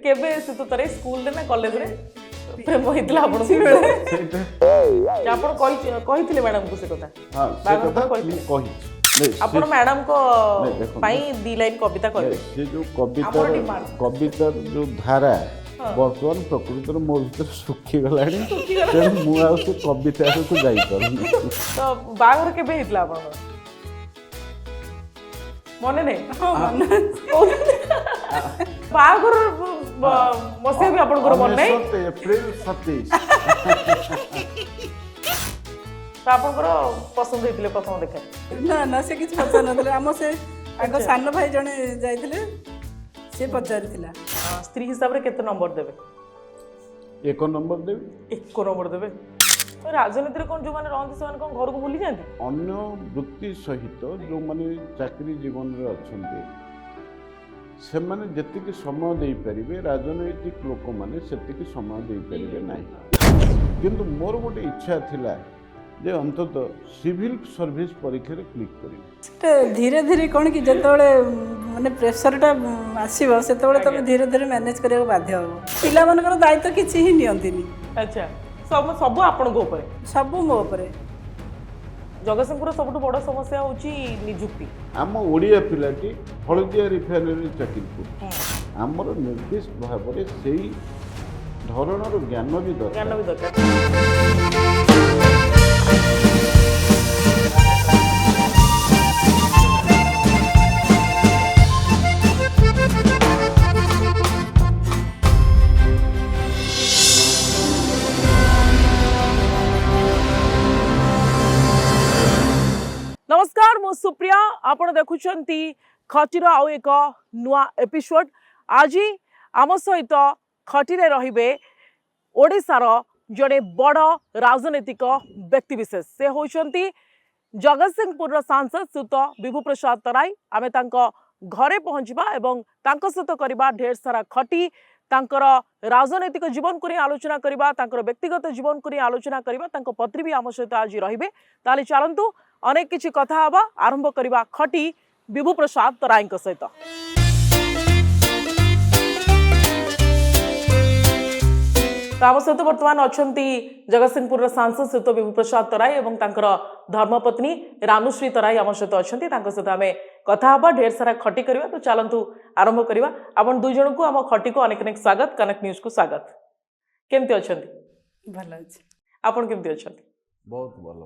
केबे से तो तरे स्कूल रे ना कॉलेज रे प्रेम होइतला आपण आपण कहिथिले मैडम को से कथा हां से कथा कहि आपण मैडम को पाई दी लाइन कविता कहले से जो कविता जो धारा बर्तमान प्रकृतिर मो भीतर सुखी गलानी तेणु मुझे से कविता को जाई पारुनी तो बागर केबे हितला आपण मने नहीं बागर मसे भी आपण को मन नहीं अप्रैल 27 तो आपण को पसंद हितले प्रथम देखा ना ना से किछ पता नथले हम से आगो सान भाई जने जाइथिले से पचारिथिला स्त्री हिसाब रे केते नंबर देबे एक नंबर देबे एक नंबर देबे राजनीति कौन जो माने रहते से घर को भूली जाती अन्य वृत्ति सहित जो माने चाकरी जीवन रे अछंती से माने जतिक समय दे परिबे राजनैतिक लोक माने सेतिक समय दे परिबे नाही किंतु मोर गोटे इच्छा थिला जे अंतत सिविल सर्विस परीक्षा रे क्लिक करी धीरे धीरे कौन कि जतबेले माने प्रेशरटा आसीबो सेतबेले तबे धीरे धीरे मैनेज करिया बाध्य हो पिला मनकर दायित्व किछि ही नियंतिनी अच्छा सब सब आपण को ऊपर सब मो ऊपर जगतसिंहपुर सबुठ बड़ समस्या होची नियुक्ति आम ओडिया पिलाटी हलदिया रिफाइनरी चाकरी कर आमर निर्दिष्ट भाव में से धरणर ज्ञान भी दरकार नमस्कार मु सुप्रिया आपण देखुछंती खटीर आउ एक नुआ एपिसोड आज आम सहित खटी रे रहिबे ओडिसार जड़े बड़ राजनीतिक व्यक्तिविशेष से होचंती जगतसिंहपुर सांसद सुत विभू प्रसाद तराई आमे तांको घरे पहुंचबा एवं तांको सहित करबा ढेर सारा खटी तांकर राजनैतिक जीवन को आलोचना करबा तांकर व्यक्तिगत जीवन को आलोचना करबा तांको पत्री भी आम सहित आज रहिबे ताले चलंतु अनेक किछि कथा हबा आरंभ करबा खटी विभू प्रसाद तराई सहित आम सहित बर्तमान अच्छी जगतसिंहपुर सांसद सहित विभू प्रसाद तराई और तांकर धर्मपत्नी रानुश्री तराई आम सहित अच्छा सहित आम कथा हबा ढेर सारा खटी करबा तो चलंतु आरंभ करबा आपण दुई जन को आम खटी को अनेक अनेक स्वागत कनेक्ट न्यूज को स्वागत केमती अछंती भल अछि आपण केमती अछंती बहुत भल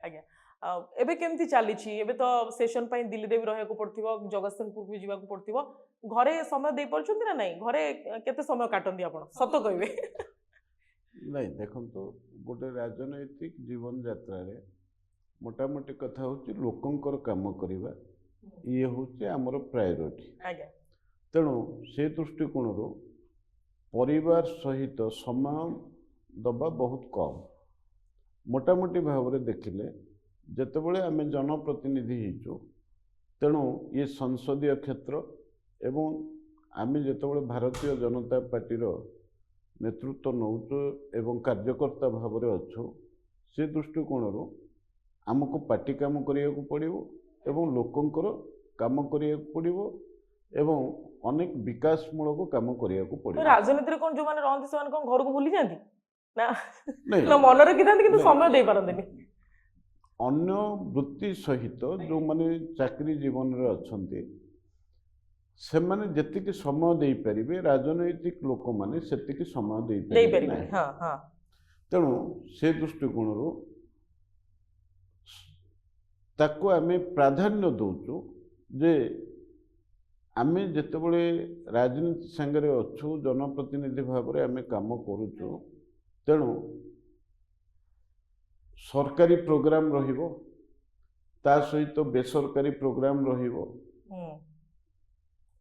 आज्ञा एबे केमती चली एबे तो सेशन पाई दिल्ली रे भी रहया को पड़थिबो जगतसिंहपुर भी जीवा को पड़थिबो घरे समय दे परछंती ना नहीं घरे केते समय काटंदी आपण सत कहबे नहीं देखो तो गोटे राजनैतिक जीवन यात्रा रे मोटा मोटी कथा होची लोकंकर काम करिबा ये होची हमर प्रायोरिटी आज्ञा तेणु से दृष्टिकोण रो परिवार सहित समय दबा बहुत कम मोटा मोटी भाव में देखिले जितेबले आम जनप्रतिनिधि होचु तेणु ये संसदीय क्षेत्र एवं आम जितेबले भारतीय जनता पार्टी नेतृत्व नौचु एवं कार्यकर्ता भाव में अच्छु से दृष्टिकोण आमको पार्टी काम करिया को पड़िबो एवं लोकंकर काम करिया को पड़िबो एवं अनेक विकासमूलक काम करिया को पड़िबो राजनीति कौन जो माने रहंती से घर को भूली जाती ना मन रखिथांती किंतु समय दे पारंतीनी अन्य वृत्ति सहित जो माने चाकरी जीवन रे अछंती से माने जतिक समय दे परिबे राजनैतिक लोक माने सेतिक समय दे परिबे हां हां तेणु से दृष्टिकोण रो ताको आमे प्राधान्य दउचु जे आमे जेतेबेले राजनीति संगे अच्छु जनप्रतिनिधि भाव में आमे काम करूचु तेणु सरकारी प्रोग्राम रहिबो ता सहित बेसरकारी प्रोग्राम रहिबो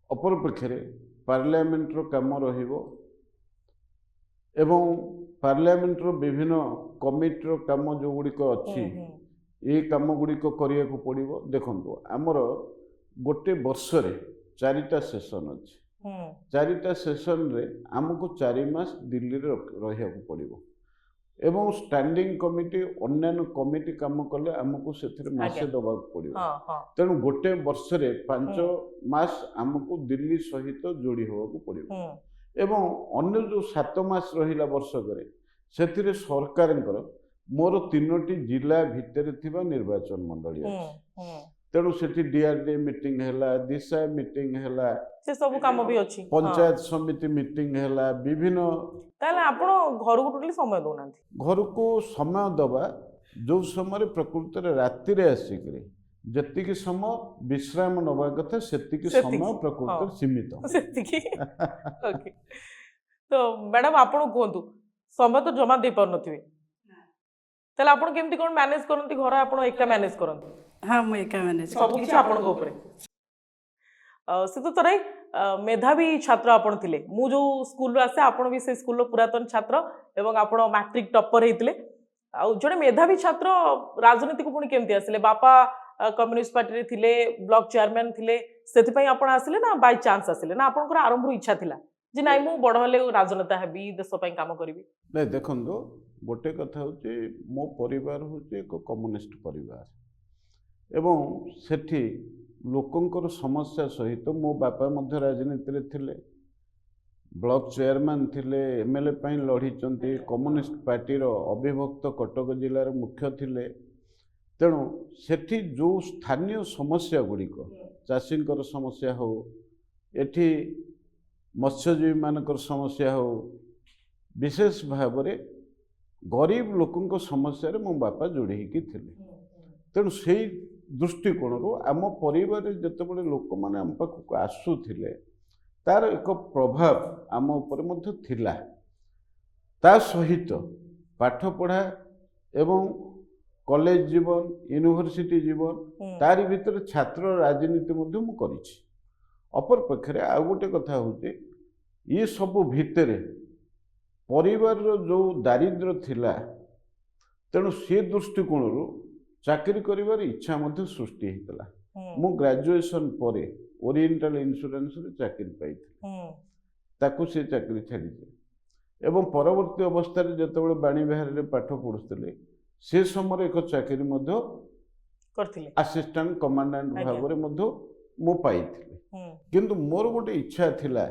अपरपक्षे पार्लियामेंट रो काम रहिबो एवं पार्लियामेंट रो विभिन्न कमिटी रो काम जो गुड़िक अच्छी ये काम गुड़िक करिया को पड़िबो देखंतु हमर गोटे वर्ष रे 4टा सेशन अछि 4टा सेशन रे हमको 4 मास दिल्ली रे रहिया को पड़िबो एवं स्टैंडिंग कमिटी अन्य कमिटी काम कले आमको से मासे आज्ञा। दबाक पड़ो हाँ हाँ तेणु गोटे वर्ष रे 5 मास आमको दिल्ली सहित जोड़ी होगा पड़ो एवं अन्य जो 7 मास रहिला वर्ष करे से सरकार मोर 3टी जिला भितर थिबा निर्वाचन मंडली अछि तेणु से डीआरडी मीटिंग हैला दिशा मीटिंग हैला से सब काम भी अच्छी पंचायत समिति मीटिंग हैला विभिन्न ताले आपण घर को टोटली समय दो नांती घर को समय दबा जो समय प्रकृति रे राति रे आसिक जतिक समय विश्राम नवा कथा सेतिक सेतिकी, समय प्रकृति हाँ। सीमित सेतिकी ओके तो मैडम आपण कहतु समय तो जमा दे पार नथिबे ताले आपण केमती कोन मैनेज करंती घर आपण एका मैनेज करंती हाँ मुझे एका मैनेज सब किछि आपण को ऊपर से तो तरे मेधावी छात्र आपण थिले मु जो स्कूल रो आसे आपण भी से स्कूल रो पुरातन छात्र एवं आपण मैट्रिक टॉपर हेतिले आ जने मेधावी छात्र राजनीति को पुणी केमती आसिले बापा कम्युनिस्ट पार्टी रे थिले ब्लॉक चेयरमैन थिले सेति पई आपण आसिले ना बाय चांस आसिले ना आपनकर आरंभ रो इच्छा थिला जे नाइ मु बड़ हले राजनेता हेबी देश पई काम करबी नहीं देखो गोटे कथा हूँ मो परिवार हूँ एक कम्युनिस्ट परिवार एवं सेठी लोकंकर समस्या सहित मो बापा मध्य राजनीति रे थिले ब्लॉक चेयरमैन थिले एमएलए पई लढ़ी कम्युनिस्ट पार्टी रो अविभक्त कटक जिलार मुख्य थिले तेणु सेठी जो स्थानीय समस्या गुड़िक चाषींकर समस्या हो एठी मत्स्यजीवी मानकर समस्या हो विशेष भाव में गरीब लोकों समस्या मो बापा जोड़ी थिले तेणु से दृष्टिकोण आम परिवार जिते लोक मैंने आम पाखक आसुले तार एक प्रभाव आम उपर मध्य थिला ता सहित पाठ पढ़ा एवं कॉलेज जीवन यूनिवर्सिटी जीवन तारी भीतर छात्र राजनीति मध्य मु करिछि अपर पक्षरे आ गोटे कथा होचे ये सब भितर परिवार जो दारिद्र थिला तेणु से दृष्टिकोण चाकरी करिवार इच्छा मध्य सृष्टि हेतला मु ग्रेजुएशन परे ओरिएंटल इंश्योरेंस रे चाकरी पाइथि ताकू से चाकरी छाड़ी एवं परवर्ती अवस्था रे जतबेले बाणी बिहार रे पाठ पढुतले से समय एक चाकरी मध्य करथिले असिस्टेंट कमांडेंट भाव रे मध्य मु पाइथिले किंतु मोर गोटे इच्छा थिला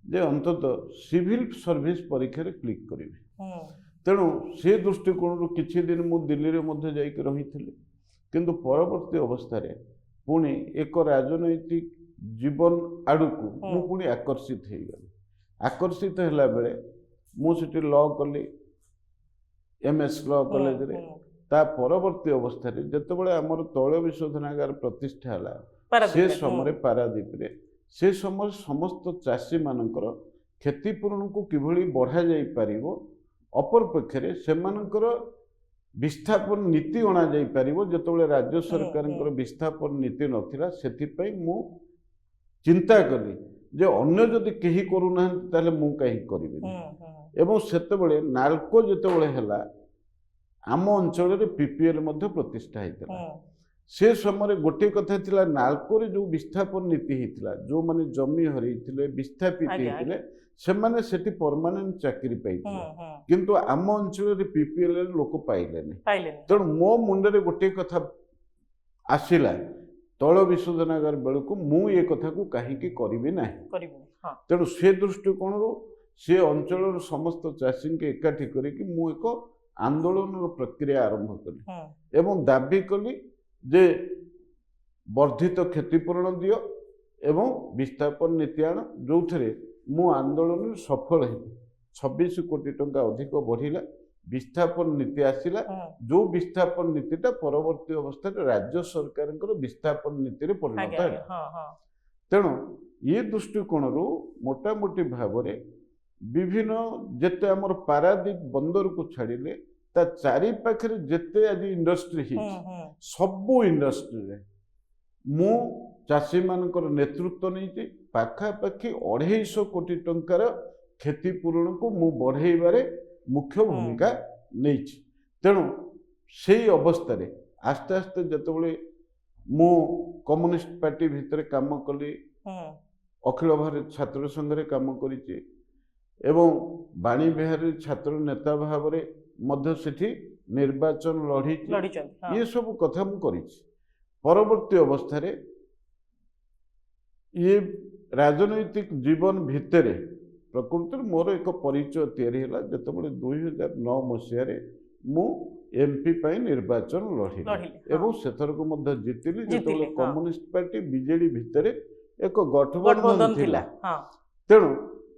जे अंततः सिविल सर्विस परीक्षा रे क्लिक करिवे तेणु से दृष्टिकोण किछि दिन मु दिल्ली रे मध्य जाइक रहिथिले किंतु परवर्ती अवस्था रे पुणी एक राजनैतिक जीवन आड़कू मु पुणी आकर्षित हो गली आकर्षित हैला बेले मु सेठी लॉ कली एमएस लॉ कॉलेज रे ता परवर्ती अवस्था रे जतबेले हमर तैल विशोधनागार प्रतिष्ठा हला से समय पारादीप रे से समय समस्त चाषी मानकर क्षतिपूरण को किभली बढ़ा जाई पारिबो अपर पक्षरे सेमानकर विस्थापन नीति अणा जाई पारिबो जतबेले राज्य सरकार विस्थापन नीति नथिला सेथिपई मु चिंता कली जे अन्य जदि केही करू ना ताले मु काहे करिबे एवं सेतेबेले नालको जतबेले हला आम अंचल रे पीपीएल मध्य प्रतिष्ठा हेतला से समय गोटे कथा थिला नालको रे जो विस्थापन नीति हेतला जो माने जमी हरैथिले विस्थापित हेतले से माने सेठी परमानेंट चाकरी पाइथिले किंतु आम अंचल रे पीपीएल रे लोक पाइलेनी तेणु मो मुंडरे गोटे कथा आसिला तैल विशोधनागार बेलू मु ये कथा को कहीं करी ना तेणु से दृष्टिकोण से अंचल समस्त चाषी के एकाठी करी मु एक आंदोलन प्रक्रिया आरंभ कली एवं दाबी कली जे वर्धित क्षतिपूरण दियो एवं विस्थापन नीति आण जो थे मु आंदोलन सफल हेबी 26 कोटी टंका अधिक बढ़िला विस्थापन नीति आसिला जो विस्थापन नीतिटा परवर्ती अवस्था राज्य सरकार विस्थापन नीति परिणत है तेणु ये दृष्टिकोण मोटामोटी भाव में विभिन्न जेते आमर पारादीप बंदर को छाड़िले ता चारि पाखरे जेते आज इंडस्ट्री सबू इंडस्ट्री मु चाषी मानकर नेतृत्व नहीं पाखापाखि 250 कोटी टंकार क्षतिपूरण को मु बढ़ेबारे मुख्य भूमिका नहीं तेणु से अवस्था आस्ते आस्ते जितेबाला मु कम्युनिस्ट पार्टी भितर काम कली अखिल भारत छात्र संघ रे काम करिछि एवं बाणी बिहार छात्र नेता भाव में ମଧ୍ୟ ସେଠି ନିର୍ବାଚନ ଲଢ଼ିଛି ଲଢିଛନ୍ତି ये सब कथा मु करिछि परवर्ती अवस्था ये राजनैतिक जीवन भितर प्रकृति मोर एक परिचय तैयारी है जितेबाला 2009 मसीह मु एमपी निर्वाचन लढ़ी एवं सेथरक मध्य जीतिली जितेबाला कम्युनिस्ट पार्टी बीजेडी भितर एक गठबंधन थिला तेणु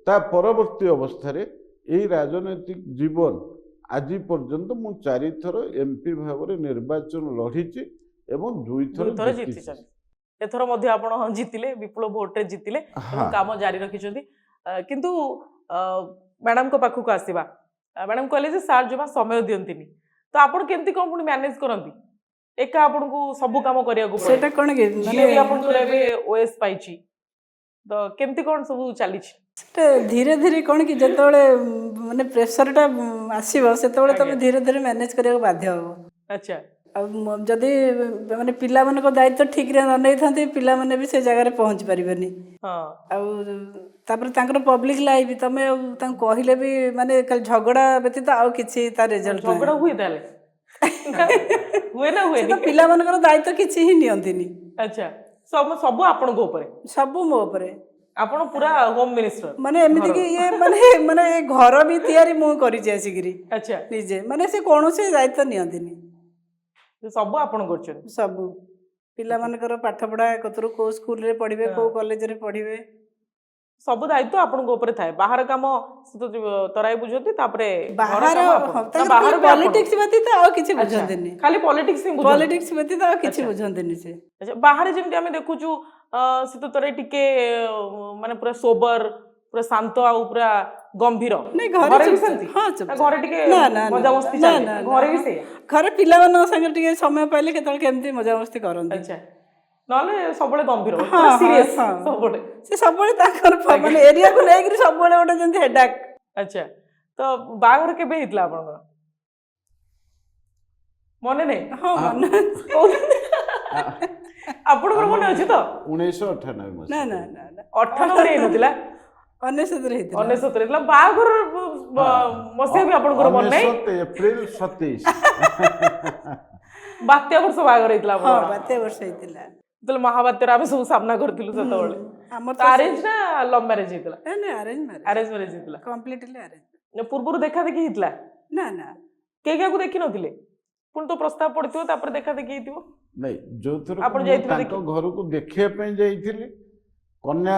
ता परवर्ती अवस्था यही राजनैतिक जीवन आज पर्यंत मु 4 थर एमपी भाव निर्वाचन लढ़ी एवं 2 थर जीति एथर मध्य आपण जीतिले विपुल भोट रे जीतिले काम जारी रखिछंती किंतु मैडम को पाखु को आसीबा मैडम कहले जे सार जमा समय दियंतिनी तो आपण केमती कोन पुनी मैनेज करंती एका आपण को सब काम करिया को सेटा कोन के माने आपण को लेबे ओएस पाइची तो केमती कोन सब चली सेटा धीरे धीरे कोन कि जतबेले माने प्रेशर टा आसीबो सेतबेले तमे धीरे धीरे मैनेज करिया बाध्य हो अच्छा जदि माने पिला मन को दायित्व ठीक रे न नै थांती पिला माने भी से जगह रे पहुंच परिबेनी तापर पब्लिक लाइफ तमे कहले भी माने कल झगड़ा व्यतीत आउ किछि ता रिजल्ट झगड़ा हुई ताले हुए ना हुए तो पिला मन को दायित्व किछि ही नियंतिनी अच्छा सब आपण को ऊपर सब मो ऊपर आपण पूरा होम मिनिस्टर माने एमिति कि ये माने घर भी तयारी मु करि जे आसीगिरी अच्छा निजे माने से कोनोसे दायित्व नियंतिनी सब आपण करछन सब पिला मानकर पाठ पढ़ा कतरु को स्कूल रे पढ़िबे को कॉलेज रे पढ़िबे सब दायित्व आपण को ऊपर थाए बाहर काम तो तराई बुझती तापरे बाहर पॉलिटिक्स बती तो आ किछि बुझंतनी खाली पॉलिटिक्स बती तो आ किछि बुझंतनी से अच्छा बाहर जेमति हमें देखुछु से तो तराई टिके माने पूरा सोबर पूरा शांत आ पूरा गंभीर नहीं घर भी सेंती हां घर टिके मजा मस्ती चले घर भी से घर पिला मन संग टिके समय पाइले केतल केमती मजा मस्ती करन अच्छा नले सबले गंभीर पूरा सीरियस सबले से सबले ताकर माने एरिया को लेगिरी सबले ओटा जंती हेडाक अच्छा तो बागर केबे हितला आपण मने नै हां मने आपण को मने अछि तो 1998 ना ना ना 98 रे नथिला 19 रे हितला 19 रे हितला बागर मसे भी आपण को मन नै 19 अप्रैल 27 बात्या वर्ष बागर हितला हां बात्या वर्ष हितला तले महाबात्या आमे सब सामना करथिलु सेतबेले हमर अरेंज ना लव मैरिज हितला ना अरेंज मैरिज हितला कंप्लीटली अरेंज पूर्वरु देखा देखि हितला ना ना के को देखि नथिले पुन तो प्रस्ताव पड़ितो तापर देखा देखि हितिबो नहीं जो थर आपण जाइथिले घर को देखिया पे जाइथिले कन्या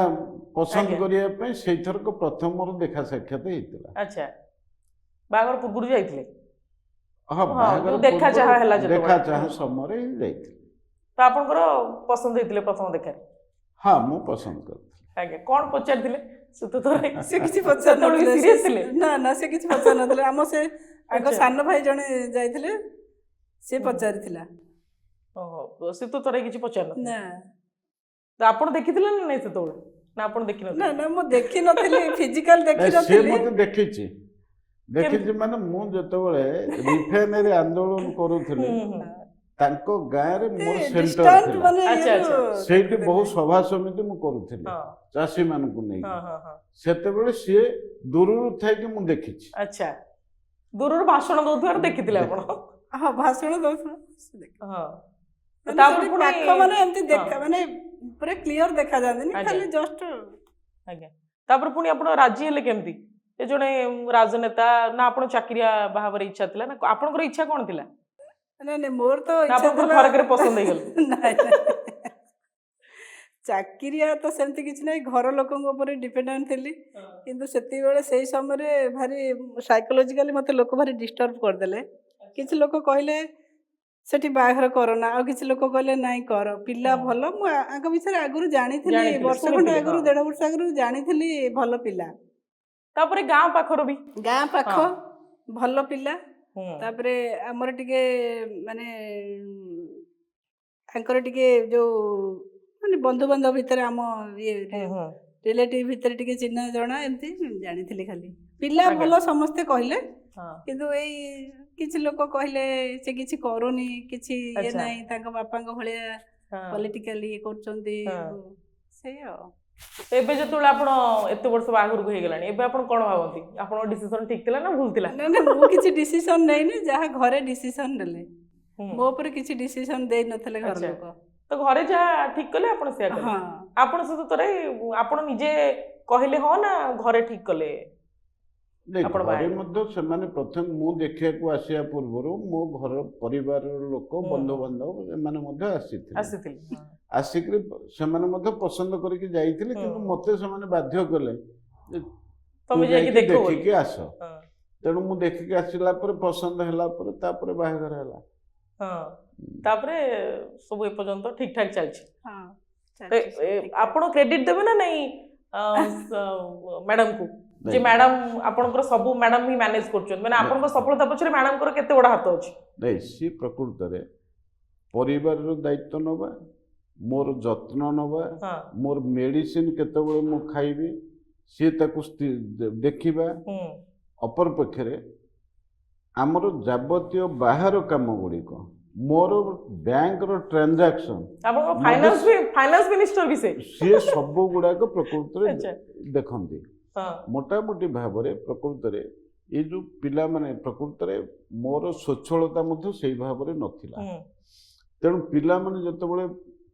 पसंद करिया पे सेई थर को प्रथम मोर देखा साक्षात हितला अच्छा बागर पूर्वरु जाइथिले हां बागर देखा चाहा हला जतो देखा चाहा समरे ही जाइथिले तो आपनकर पसंद हेतिले प्रथम देखा हां मु पसंद करथि आगे कोन पचारथिले से तो तोरे से किछि पचार नथिले सीरियस थिले ना से किछि पचार नथिले हम से आगो सान भाई जने जाइथिले से पचारिथिला ओहो से तो तोरे किछि पचार ना तो आपण देखिथिले ना नै से तो ना आपण देखि न ना मु देखि नथिले फिजिकल देखि नथिले से मते देखिछि माने मु जतबेले रिफाइनरी आंदोलन करूथिले तांको गाय रे मोर सेंटर थिला अच्छा अच्छा सेठी बहुत सभा समिति मु करूथिले चासी मान को नै सेते बेले से दूररु थाय कि मु देखिछि अच्छा दूररु भाषण दउथार देखिथिले आपण हां भाषण दउथार हां तापर पुनी पाखो माने एंती देखा माने पूरा क्लियर देखा जांदी खाली जस्ट आगे तापर पुनी आपण राजी हेले केमती ए जने राजनेता ना आपण चाकरिया बाहावर इच्छा थिला ना आपण को इच्छा कोन थिला ना मोर तो इच्छा थिला थरक रे पसंद हे गेल चाकरिया तो सेमती किछ नै घर लोकन ऊपर डिपेंडेंट थिली किंतु सेती बेले सेही समय रे भारी साइकोलॉजिकली मते लोक भारी डिस्टर्ब कर देले किछ लोक कहले सेठी बाहर करना आ किछ लोक कहले नाही कर पिल्ला भलो मु आग विषय आगुरु जानिथिली वर्ष खंड आगुरु 1.5 वर्ष आगुरु जानिथिली भलो पिल्ला तापरे गां पाखरो भी गां पाखो भलो पिल्ला तापरे हमर टिके माने आंकर टिके जो माने बंधु बांधव भीतर आम ये रिलेटिव भीतर टिके चिन्ह जणा एमती जानिथिली खाली पिल्ला भलो समस्ते कहले किंतु एई किछि लोक कहले से किछि करूनी किछि ये नाही तांका बापा को भलिया पॉलिटिकली करचंदी से ଏବେ ଯେତେବେଳେ ଆପଣ ଏତେ ବର୍ଷ ବାହାଘରକୁ ହେଇଗଲାଣି ଏବେ ଆପଣ କ'ଣ ଭାବନ୍ତି ଆପଣଙ୍କ ଡିସିସନ ଠିକ ଥିଲା ନା ଭୁଲ ଥିଲା? ନା ନା ମୁଁ କିଛି ଡିସିସନ ନେଇନି, ଯାହା ଘରେ ଡିସିସନ ନେଲେ, ହୁଁ। ମୋ ଉପରେ କିଛି ଡିସିସନ ଦେଇ ନଥିଲେ ଘର ଆଚ୍ଛା। ଲୋକ। ତ ଘରେ ଯାହା ଠିକ କଲେ ଆପଣ ସେୟା କଲେ। ହଁ ଆପଣ ସହିତ ଥରେ ଆପଣ ନିଜେ କହିଲେ ହଁ ନା ଘରେ ଠିକ କଲେ? ନାଇଁ, ଆପଣ ଘରେ ବାହା ମଧ୍ୟ ସେମାନେ ପ୍ରଥମେ ମୁଁ ଦେଖିବାକୁ ଆସିବା ପୂର୍ବରୁ ମୋ ଘର ପରିବାରର ଲୋକ ହୁଁ। ବନ୍ଧୁବାନ୍ଧବ ଏମାନେ ମଧ୍ୟ ଆସିଥିଲେ। ଆସିଥିଲେ? ହଁ। ଆସିକରି ସେମାନେ ମଧ୍ୟ ପସନ୍ଦ କରିକି ଯାଇଥିଲେ, ହୁଁ। କିନ୍ତୁ ମୋତେ ସେମାନେ ବାଧ୍ୟ କଲେ ଯେ ତୁ ତମେ ଯାଇକି ଯାଇକି ଦେଖ ବୋଲି। ଦେଖିକି ଆସ। ହଁ। ତେଣୁ ମୁଁ ଦେଖିକି ଆସିଲା ପରେ ପସନ୍ଦ ହେଲା ପରେ ତାପରେ ବାହାଘର ହେଲା। ହଁ ତାପରେ ସବୁ ଏପର୍ଯ୍ୟନ୍ତ ଠିକ ଠାକ ଚାଲିଛି। ହଁ ତ ଚାଲିଛି ସବୁ ଠିକ୍ ଠାକ୍। ଆପଣ କ୍ରେଡିଟ ଦେବେ ନା ନାଇଁ ମ୍ୟାଡାମକୁ ଯେ ନାଇଁ। ମ୍ୟାଡାମ ଆପଣଙ୍କର ସବୁ ମ୍ୟାଡାମ ହିଁ ମ୍ୟାନେଜ କରୁଛନ୍ତି, ମାନେ ଆପଣଙ୍କ ସଫଳତା ପଛରେ ମ୍ୟାଡାମଙ୍କର କେତେ ବଡ ହାତ ଅଛି? ନାଇଁ, ସିଏ ପ୍ରକୃତରେ ପରିବାରର ଦାୟିତ୍ୱ ନେବା, ମୋର ଯତ୍ନ ନେବା, ହଁ। ମୋର ମେଡ଼ିସିନ କେତେବେଳେ ମୁଁ ଖାଇବି ସିଏ ତାକୁ ଦେଖିବା। ହୁଁ। ଅପରପକ୍ଷରେ ଆମର ଯାବତୀୟ ବାହାର କାମ ଗୁଡ଼ିକ, ମୋର ବ୍ୟାଙ୍କର ଟ୍ରାଞ୍ଜାକ୍ସନ୍, ଆପଣଙ୍କ ଫାଇନାନ୍ସ ମିନିଷ୍ଟର ବି ସେ? ସିଏ ସବୁ ଗୁଡ଼ାକ ପ୍ରକୃତରେ ଆଚ୍ଛା। ଦେଖନ୍ତି। ହଁ। ମୋଟାମୋଟି ଭାବରେ ପ୍ରକୃତରେ ଏ ଯେଉଁ ପିଲାମାନେ ପ୍ରକୃତରେ ମୋର ସ୍ୱଚ୍ଛଳତା ମଧ୍ୟ ସେଇ ଭାବରେ ନଥିଲା। ହୁଁ। ତେଣୁ ପିଲାମାନେ ଯେତେବେଳେ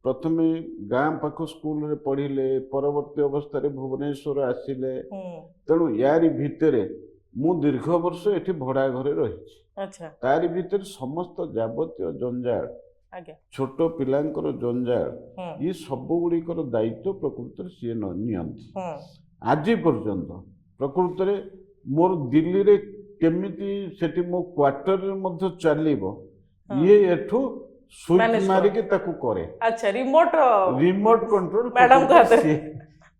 ପ୍ରଥମେ ଗାଁ ପାଖ ସ୍କୁଲରେ ପଢ଼ିଲେ, ପରବର୍ତ୍ତୀ ଅବସ୍ଥାରେ ଭୁବନେଶ୍ୱର ଆସିଲେ, ହୁଁ। ତେଣୁ ୟାରି ଭିତରେ ମୁଁ ଦୀର୍ଘ ବର୍ଷ ଏଠି ଭଡ଼ା ଘରେ ରହିଛି। ଆଚ୍ଛା। ତାରି ଭିତରେ ସମସ୍ତ ଯାବତୀୟ ଜଞ୍ଜାଳ, ଆଜ୍ଞା। ଛୋଟ ପିଲାଙ୍କର ଜଞ୍ଜାଳ, ହୁଁ। ଏ ସବୁ ଗୁଡ଼ିକର ଦାୟିତ୍ୱ ପ୍ରକୃତରେ ସିଏ ନିଅନ୍ତି। ହୁଁ। ଆଜି ପର୍ଯ୍ୟନ୍ତ ପ୍ରକୃତରେ ମୋର ଦିଲ୍ଲୀରେ କେମିତି ସେଠି ମୋ କ୍ୱାର୍ଟରରେ ମଧ୍ୟ ଚାଲିବ, ହଁ। ଇଏ ଏଠୁ ସୁଇଚ୍ Manage ମାରିକି ତାକୁ କରେ। ଆଚ୍ଛା ରିମୋଟ କଣ୍ଟ୍ରୋଲ ମ୍ୟାଡାମଙ୍କ ହାତରେ।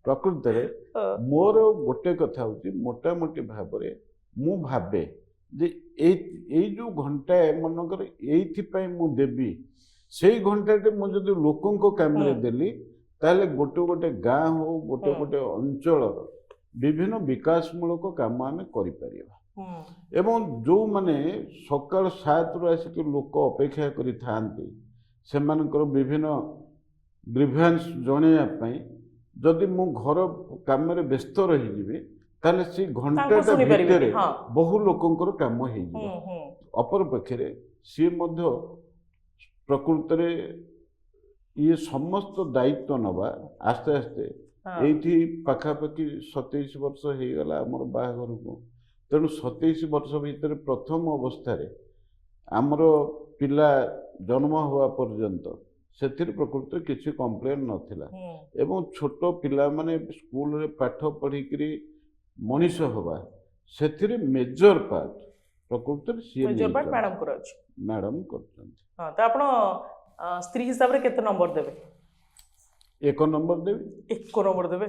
ପ୍ରକୃତରେ ମୋର ଗୋଟେ କଥା ହଉଛି, ମୋଟାମୋଟି ଭାବରେ ମୁଁ ଭାବେ ଯେ ଏଇ ଯେଉଁ ଘଣ୍ଟାଏ ମନେକର ଏଇଥିପାଇଁ ମୁଁ ଦେବି, ସେଇ ଘଣ୍ଟାଟେ ମୁଁ ଯଦି ଲୋକଙ୍କ କାମରେ ଦେଲି ତାହେଲେ ଗୋଟେ ଗୋଟେ ଗାଁ ହଉ, ଗୋଟେ ଗୋଟେ ଅଞ୍ଚଳର ବିଭିନ୍ନ ବିକାଶମୂଳକ କାମ ଆମେ କରିପାରିବା। ଏବଂ ଯେଉଁମାନେ ସକାଳ 7ରୁ ଆସିକି ଲୋକ ଅପେକ୍ଷା କରିଥାନ୍ତି ସେମାନଙ୍କର ବିଭିନ୍ନ ଗ୍ରିଭାନ୍ସ ଜଣେଇବା ପାଇଁ, ଯଦି ମୁଁ ଘର କାମରେ ବ୍ୟସ୍ତ ରହିଯିବି ତାହେଲେ ସେ ଘଣ୍ଟାଟା ଭିତରେ ବହୁ ଲୋକଙ୍କର କାମ ହେଇଯିବ। ଅପରପକ୍ଷରେ ସିଏ ମଧ୍ୟ ପ୍ରକୃତରେ ଇଏ ସମସ୍ତ ଦାୟିତ୍ୱ ନେବା ଆସ୍ତେ ଆସ୍ତେ ଏଇଠି ପାଖାପାଖି 27 ବର୍ଷ ହେଇଗଲା ଆମର ବାହାଘରକୁ। ତେଣୁ 27 ବର୍ଷ ଭିତରେ ପ୍ରଥମ ଅବସ୍ଥାରେ ଆମର ପିଲା ଜନ୍ମ ହେବା ପର୍ଯ୍ୟନ୍ତ ସେଥିରେ ପ୍ରକୃତରେ କିଛି କମ୍ପ୍ଲେନ୍ ନଥିଲା। ଏବଂ ଛୋଟ ପିଲାମାନେ ସ୍କୁଲରେ ପାଠ ପଢ଼ିକିରି ମଣିଷ ହେବା, ସେଥିରେ ମେଜର ପାର୍ଟ ପ୍ରକୃତରେ ସିଏ ମ୍ୟାଡ଼ାମ କରୁଛନ୍ତି। ହଁ, ତ ଆପଣ ସ୍ତ୍ରୀ ହିସାବରେ କେତେ ନମ୍ବର ଦେବେ? 1 ନମ୍ବର ଦେବି। 1 ନମ୍ବର ଦେବେ?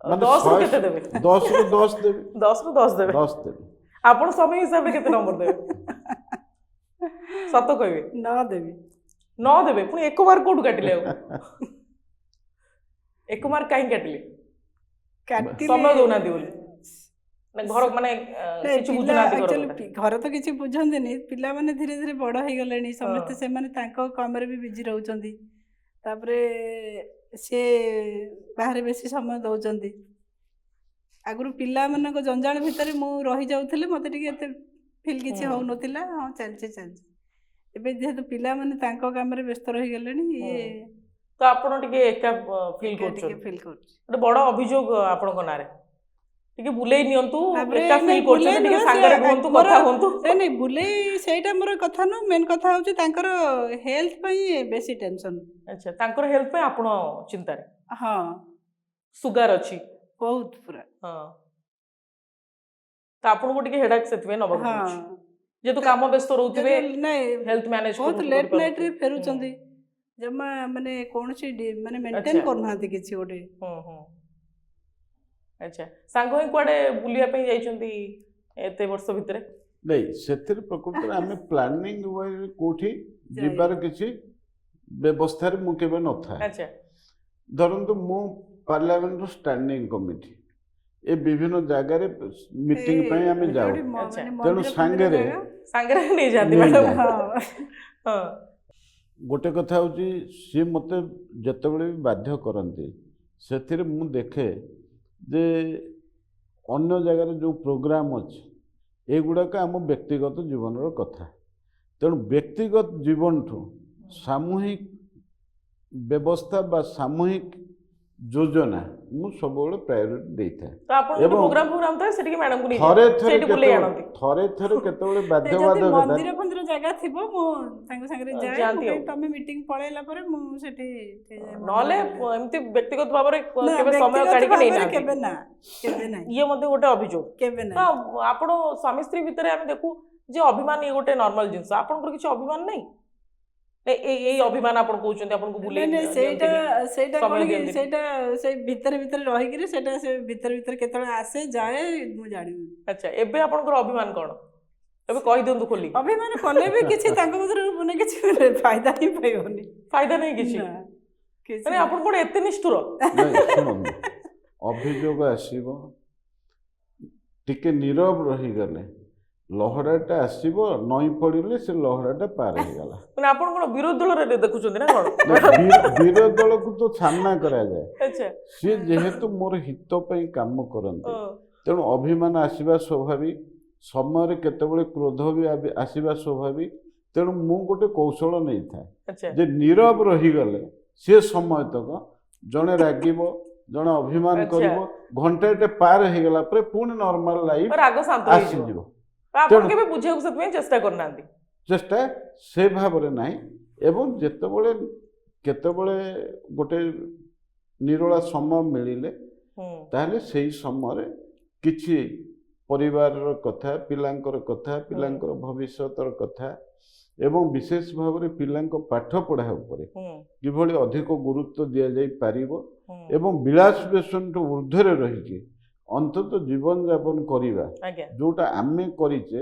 ମାନେ 10ରୁ କେତେ ଦେବେ? 10ରୁ 10 ଦେବି। 10ରୁ 10 ଦେବେ? 10 ଦେବି। ଆପଣ ସ୍ୱାମୀ ହିସାବରେ କେତେ ନମ୍ବର ଦେବେ? ସତ କହିବେ? 9 ଦେବି। 9 ଦେବେ? ପୁଣି 1 ମାର୍କ କୋଉଠୁ କାଟିଲେ? ଆଉ 1 ମାର୍କ କାହିଁକି କାଟିଲେ? ସମୟ ଦଉନାହାନ୍ତି ବୋଲି? ଘର ମାନେ କିଛି ବୁଝୁନାହାନ୍ତି? ଘର ତ କିଛି ବୁଝନ୍ତିନି, ପିଲାମାନେ ଧୀରେ ଧୀରେ ବଡ଼ ହେଇଗଲେଣି ସମସ୍ତେ, ସେମାନେ ତାଙ୍କ କାମରେ ବି ବିଜି ରହୁଛନ୍ତି। ତାପରେ ସେ ବାହାରେ ବେଶୀ ସମୟ ଦେଉଛନ୍ତି। ଆଗରୁ ପିଲାମାନଙ୍କ ଜଞ୍ଜାଳ ଭିତରେ ମୁଁ ରହିଯାଉଥିଲି, ମୋତେ ଟିକେ ଏତେ ଫିଲ୍ କିଛି ହେଉନଥିଲା, ହଁ ଚାଲିଛି। ଏବେ ଯେହେତୁ ପିଲାମାନେ ତାଙ୍କ କାମରେ ବ୍ୟସ୍ତ ରହିଗଲେଣି, ଇଏ ତ ଆପଣ ଟିକେ ଏକା ଫିଲ୍ କରୁଛନ୍ତି? ଗୋଟେ ବଡ଼ ଅଭିଯୋଗ ଆପଣଙ୍କ ନାଁରେ, ଟିକେ ବୁଲେଇ ନିଅନ୍ତୁ, ଏକା ଫିଲ୍ କରୁଛନ୍ତି, ଟିକେ ସାଙ୍ଗରେ ରୁହନ୍ତୁ, କଥା ହୁଅନ୍ତୁ। ନାଇଁ ବୁଲେଇ, ସେଇଟା ମୋର କଥା ନୁହଁ। ମେନ୍ କଥା ହେଉଛି ତାଙ୍କର ହେଲ୍ଥ ପାଇଁ ବେଶୀ ଟେନସନ୍। ଆଚ୍ଛା, ତାଙ୍କର ହେଲ୍ଥ ପାଇଁ ଆପଣ ଚିନ୍ତାରେ? ହଁ, ସୁଗାର ଅଛି ବହୁତ ପୁରା। ହଁ, ତ ଆପଣଙ୍କୁ ଟିକେ ହେଡାକ୍ ସେଥିପାଇଁ ନେବାକୁ ପଡୁଛି, ଯେହେତୁ କାମ ବ୍ୟସ୍ତ ରହୁଥିବେ, ହେଲ୍ଥ ମ୍ୟାନେଜ ବହୁତ ଲେଟ୍ ନାଇଟ୍ରେ ଫେରୁଛନ୍ତି, ଜମା ମାନେ କୌଣସି ମାନେ ମେଣ୍ଟେନ୍ କରୁନାହାନ୍ତି କିଛି ଗୋଟେ। ଆଚ୍ଛା, ସାଙ୍ଗ ହିଁ କୁଆଡ଼େ ବୁଲିବା ପାଇଁ ଯାଇଛନ୍ତି ଏତେ ବର୍ଷ ଭିତରେ? ନାଇଁ, ସେଥିରେ ପ୍ରକୃତରେ ଆମେ ପ୍ଲାନିଂ ୱାଇଜ୍ କୋଉଠି ଯିବାର କିଛି ବ୍ୟବସ୍ଥାରେ ମୁଁ କେବେ ନଥାଏ। ଆଚ୍ଛା, ଧରନ୍ତୁ ମୁଁ ପାର୍ଲାମେଣ୍ଟର ଷ୍ଟାଣ୍ଡିଂ କମିଟି, ଏ ବିଭିନ୍ନ ଜାଗାରେ ମିଟିଂ ପାଇଁ ଆମେ ଯାଉ, ତେଣୁ ସାଙ୍ଗରେ ନେଇଯାଆନ୍ତି ମ୍ୟାଡ଼ାମ। ଗୋଟେ କଥା ହେଉଛି, ସିଏ ମୋତେ ଯେତେବେଳେ ବି ବାଧ୍ୟ କରନ୍ତି ସେଥିରେ ମୁଁ ଦେଖେ ଯେ ଅନ୍ୟ ଜାଗାରେ ଯେଉଁ ପ୍ରୋଗ୍ରାମ୍ ଅଛି ଏଗୁଡ଼ାକ ଆମ ବ୍ୟକ୍ତିଗତ ଜୀବନର କଥା। ତେଣୁ ବ୍ୟକ୍ତିଗତ ଜୀବନଠୁ ସାମୂହିକ ବ୍ୟବସ୍ଥା ବା ସାମୂହିକ ଯୋଜନା ମୁଁ ସବୁବେଳେ ପ୍ରାୟୋରିଟି ଦେଇଥାଏ। ତ ଆପଣ ଯୋଉ ଏବଂ ପ୍ରୋଗ୍ରାମ ଥାଏ ସେଠିକି ମ୍ୟାଡାମ କୁ ଥରେ ନେଇ ଥରେ ସେଇଠି ବୁଲେଇ କେତେବେଳେ ଆଣନ୍ତି। କେତେବେଳେ ଯଦି ବାଧ୍ୟବାଧକତା ମନ୍ଦିର ଫନ୍ଦିର ଜାଗା ଥିବ ମୁଁ ତାଙ୍କ ସାଙ୍ଗରେ ଯାଏ। ଯାଆନ୍ତି ମୁଁ ଆଉ। କହେ, ତମେ ମିଟିଂ ପଳେଇଲା ପରେ ମୁଁ ସେଠି ଟିକେ ଯାଏ ନହେଲେ ମନ୍ଦିର ଏମିତି ବ୍ୟକ୍ତିଗତ ଭାବରେ ନା, କେବେ ସମୟ ବ୍ୟକ୍ତିଗତ କାଢିକି ଭାବରେ ନେଇନାହାନ୍ତି। କେବେ ନା, କେବେ ନାହିଁ, ଇଏ ମଧ୍ୟ ଗୋଟେ ଅଭିଯୋଗ। କେବେ ତ ନାହିଁ। ଆପଣ ସ୍ୱାମୀ ସ୍ତ୍ରୀ ଭିତରେ ଆମେ ଦେଖୁ ଯେ ଅଭିମାନ ଇଏ ଗୋଟେ ନର୍ମାଲ ଜିନିଷ। ଆପଣଙ୍କର କିଛି ଅଭିମାନ ନାହିଁ? ଏଇ ଅଭିମାନ ଆପଣ କହୁଛନ୍ତି ଆପଣଙ୍କୁ ବୁଲେଇ ନାଇଁ ନାଇଁ, ସେଇଟା ଦିଅନ୍ତିନି, ସେଇଟା ସମୟ କଣ କି, ଦିଅନ୍ତିନି। ସେଇଟା ସେଇ ଭିତରେ ଭିତରେ ରହିକିରି ସେଇଟା ସେ ଭିତରେ ଭିତରେ କେତେବେଳେ ଆସେ ଯାଏ ମୁଁ ଜାଣିନି। ଆଚ୍ଛା, ଏବେ ଆପଣଙ୍କର ଅଭିମାନ କଣ? ଏବେ କହିଦିଅନ୍ତୁ ଖୋଲି। ଅଭିମାନ କଲେ ବି କିଛି ତାଙ୍କ ଭିତରେ ମାନେ କିଛି ଫାଇଦା ହିଁ ପାଇବନି। ଫାଇଦା ନାହିଁ କିଛି। ନା, କିଛି ମାନେ ଆପଣ କଣ ଏତେ ନିଷ୍ଠୁର? ନାଇଁ ଶୁଣନ୍ତୁ, ଅଭିଯୋଗ ଆସିବ, ଟିକେ ନୀରବ ରହିଗଲେ ଲହରାଟା ଆସିବ, ନଈ ପଡ଼ିଲେ ସେ ଲହରାଟା ପାର ହେଇଗଲା। ମାନେ ଆପଣ କଣ ବିରୋଧୀ ଦଳରେ ଦେଖୁଛନ୍ତି ନା କଣ? ବିରୋଧୀ ଦଳକୁ ତ ସାମ୍ନା କରାଯାଏ। ଆଚ୍ଛା। ସିଏ ଯେହେତୁ ମୋର ହିତ ପାଇଁ କାମ କରନ୍ତି, ହଁ। ତେଣୁ ଅଭିମାନ ଆସିବା ସ୍ୱାଭାବିକ, ସମୟରେ କେତେବେଳେ କ୍ରୋଧ ବି ଆସିବା ସ୍ୱାଭାବିକ। ତେଣୁ ମୁଁ ଗୋଟେ କୌଶଳ ନେଇଥାଏ ଆଚ୍ଛା। ଯେ ନୀରବ ରହିଗଲେ ସେ ସମୟ ତକ ଜଣେ ରାଗିବ, ଜଣେ ଅଭିମାନ ଆଚ୍ଛା। କରିବ, ଘଣ୍ଟାଟେ ପାର ହେଇଗଲା ପରେ ପୁଣି ନର୍ମାଲ ଲାଇଫ ରାଗ ଶାନ୍ତ ହେଇଯିବ। ଆସିଯିବ। ଆପଣ ତେଣୁ କେବେ ବୁଝିବାକୁ ସେଥିପାଇଁ ଚେଷ୍ଟା କରୁନାହାନ୍ତି? ଚେଷ୍ଟା ସେ ଭାବରେ ନାହିଁ। ଏବଂ ଯେତେବେଳେ କେତେବେଳେ ଗୋଟେ ନିରୋଳା ସମୟ ମିଳିଲେ ତାହେଲେ ସେଇ ସମୟରେ କିଛି ପରିବାରର କଥା, ପିଲାଙ୍କର କଥା, ପିଲାଙ୍କର ଭବିଷ୍ୟତର କଥା ଏବଂ ବିଶେଷ ଭାବରେ ପିଲାଙ୍କ ପାଠ ପଢ଼ା ଉପରେ କିଭଳି ଅଧିକ ଗୁରୁତ୍ୱ ଦିଆଯାଇ ପାରିବ ଏବଂ ବିଳାସ ବେସନଠୁ ଉର୍ଦ୍ଧ୍ୱରେ ରହିକି ଅନ୍ତତଃ ଜୀବନଯାପନ କରିବା, ଆଜ୍ଞା। ଯୋଉଟା ଆମେ କରିଛେ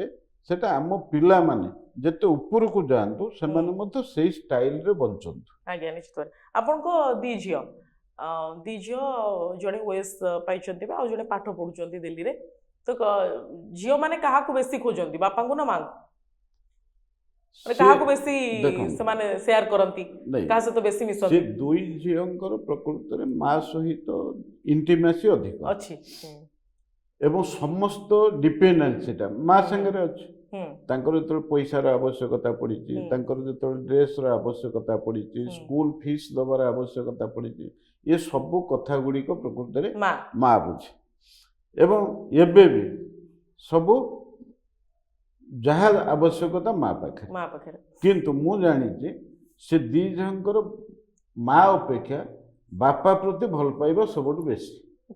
ସେଟା ଆମ ପିଲାମାନେ ଯେତେ ଉପରକୁ ଯାଆନ୍ତୁ ସେମାନେ ମଧ୍ୟ ସେଇ ଷ୍ଟାଇଲରେ ବଞ୍ଚନ୍ତୁ। ଆଜ୍ଞା, ନିଶ୍ଚିତ। ଆପଣଙ୍କ ଦି ଝିଅ ଜଣେ ଓଏସ୍ ପାଇଛନ୍ତି ଆଉ ଜଣେ ପାଠ ପଢୁଛନ୍ତି ଦିଲ୍ଲୀରେ। ତ ଝିଅ ମାନେ କାହାକୁ ବେଶୀ ଖୋଜନ୍ତି, ବାପାଙ୍କୁ ନା ମାଙ୍କୁ? କାହାକୁ ବେଶୀ ସେମାନେ ସେୟାର କରନ୍ତି, କାହା ସହିତ ବେଶୀ ସେ ମିଶନ୍ତି? ଦୁଇ ଝିଅଙ୍କର ପ୍ରକୃତରେ ମା ସହିତ ଇଣ୍ଟିମେସି ଅଧିକ ଅଛି। ଏବଂ ସମସ୍ତ ଡିପେଣ୍ଡେନ୍ସିଟା ମା ସାଙ୍ଗରେ ଅଛି। ତାଙ୍କର ଯେତେବେଳେ ପଇସାର ଆବଶ୍ୟକତା ପଡ଼ିଛି, ତାଙ୍କର ଯେତେବେଳେ ଡ୍ରେସର ଆବଶ୍ୟକତା ପଡ଼ିଛି, ସ୍କୁଲ ଫିସ୍ ଦେବାର ଆବଶ୍ୟକତା ପଡ଼ିଛି, ଏ ସବୁ କଥା ଗୁଡ଼ିକ ପ୍ରକୃତରେ ମା ବୁଝେ। ଏବଂ ଏବେ ବି ସବୁ ଯାହା ଆବଶ୍ୟକତା ମା ପାଖରେ। କିନ୍ତୁ ମୁଁ ଜାଣିଛି ସେ ଦି ଝିଅଙ୍କର ମା ଅପେକ୍ଷା ବାପା ପ୍ରତି ଭଲ ପାଇବା ସବୁଠୁ ବେଶୀ।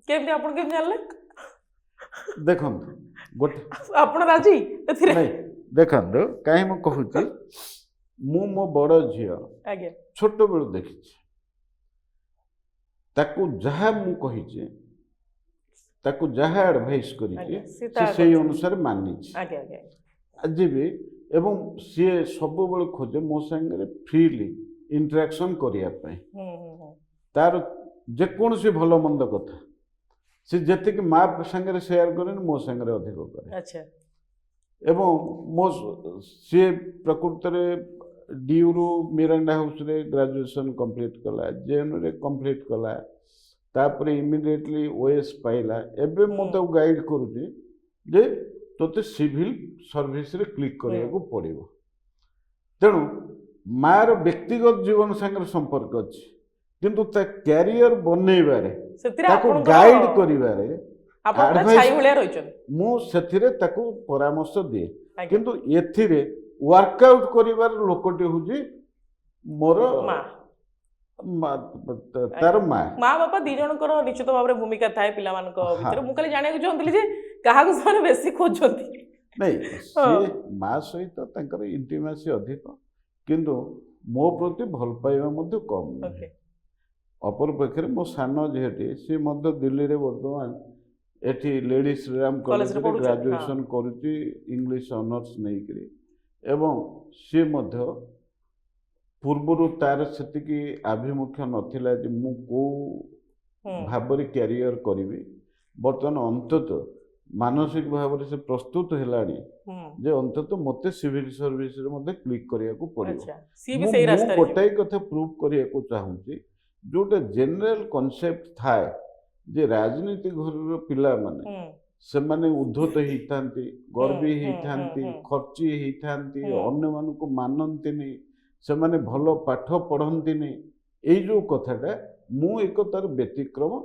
କେମିତି ଆପଣ କେମିତି ଜାଣିଲେ? ଦେଖନ୍ତୁ ଗୋଟେ ଆପଣ ରାଜି ଏଥିରେ? ନାଇଁ ଦେଖନ୍ତୁ, କାହିଁ ମୁଁ କହୁଛି, ମୁଁ ମୋ ବଡ଼ ଝିଅ ଛୋଟବେଳୁ ଦେଖିଛି, ତାକୁ ଯାହା ମୁଁ କହିଛି, ତାକୁ ଯାହା ଆଡଭାଇସ୍ କରିଛି ସେ ସେଇ ଅନୁସାରେ ମାନିଛି ଆଜି ବି। ଏବଂ ସିଏ ସବୁବେଳେ ଖୋଜେ ମୋ ସାଙ୍ଗରେ ଫ୍ରିଲି ଇଣ୍ଟରାକ୍ସନ୍ କରିବା ପାଇଁ। ତାର ଯେକୌଣସି ଭଲ ମନ୍ଦ କଥା ସେ ଯେତିକି ମା ସାଙ୍ଗରେ ସେୟାର କରେନି, ମୋ ସାଙ୍ଗରେ ଅଧିକ କରେ। ଏବଂ ସିଏ ପ୍ରକୃତରେ ଡିୟୁରୁ ମିରାଣ୍ଡା ହାଉସରେ ଗ୍ରାଜୁଏସନ୍ କମ୍ପ୍ଲିଟ୍ କଲା, ଜେଏନ୍ୟୁରେ କମ୍ପ୍ଲିଟ୍ କଲା, ତାପରେ ଇମିଡ଼ିଏଟଲି ଓଏସ୍ ପାଇଲା। ଏବେ ମୁଁ ତାକୁ ଗାଇଡ଼ କରୁଛି ଯେ ତୋତେ ସିଭିଲ୍ ସର୍ଭିସରେ କ୍ଲିକ୍ କରିବାକୁ ପଡ଼ିବ। ତେଣୁ ମାର ବ୍ୟକ୍ତିଗତ ଜୀବନ ସାଙ୍ଗରେ ସମ୍ପର୍କ ଅଛି, କିନ୍ତୁ ତା କ୍ୟାରିୟର ବନେଇବାରେ, ତାକୁ ଗାଇଡ଼ କରିବାରେ, ମୁଁ ସେଥିରେ ତାକୁ ପରାମର୍ଶ ଦିଏ। କିନ୍ତୁ ଏଥିରେ ୱାର୍କଆଉଟ୍ କରିବାର ଲୋକଟି ହେଉଛି ମୋର ତାର ମା ବାପା ଦି ଜଣଙ୍କର ନିଶ୍ଚିତ ଭାବରେ ଭୂମିକା ଥାଏ ପିଲାମାନଙ୍କ ଭିତରେ। ମୁଁ ଖାଲି ଜାଣିବାକୁ ଚାହୁଁଥିଲି ଯେ କାହାକୁ ସେମାନେ ବେଶୀ ଖୋଜନ୍ତି। ନାଇଁ, ସିଏ ମା ସହିତ ତାଙ୍କର ଇଣ୍ଟିମେସି ଅଧିକ, କିନ୍ତୁ ମୋ ପ୍ରତି ଭଲ ପାଇବା ମଧ୍ୟ କମ୍ ନୁହେଁ। ଅପରପକ୍ଷରେ ମୋ ସାନ ଝିଅଟି, ସିଏ ମଧ୍ୟ ଦିଲ୍ଲୀରେ ବର୍ତ୍ତମାନ ଏଠି ଲେଡି ଶ୍ରୀରାମ କଲେଜରେ ଗ୍ରାଜୁଏସନ୍ କରୁଛି ଇଂଲିଶ ଅନର୍ସ ନେଇକରି। ଏବଂ ସିଏ ମଧ୍ୟ ପୂର୍ବରୁ ତାର ସେତିକି ଆଭିମୁଖ୍ୟ ନଥିଲା ଯେ ମୁଁ କୋଉ ଭାବରେ କ୍ୟାରିୟର କରିବି। ବର୍ତ୍ତମାନ ଅନ୍ତତଃ ମାନସିକ ଭାବରେ ସେ ପ୍ରସ୍ତୁତ ହେଲାଣି ଯେ ଅନ୍ତତଃ ମୋତେ ସିଭିଲ ସର୍ଭିସରେ ମଧ୍ୟ କ୍ଲିକ୍ କରିବାକୁ ପଡ଼ିବ। ମୁଁ ଗୋଟାଏ କଥା ପ୍ରୁଭ୍ କରିବାକୁ ଚାହୁଁଛି जोटा जेनराल कॉन्सेप्ट थाए जे राजनीति घर पिला माने से माने उद्धत होइथांती गर्वी होइथांती खर्ची होइथांती अन्य मान को मानंती नहीं से माने भलो पाठ पढ़ंती नहीं एई जो कथाटा मु एक तार व्यतिक्रम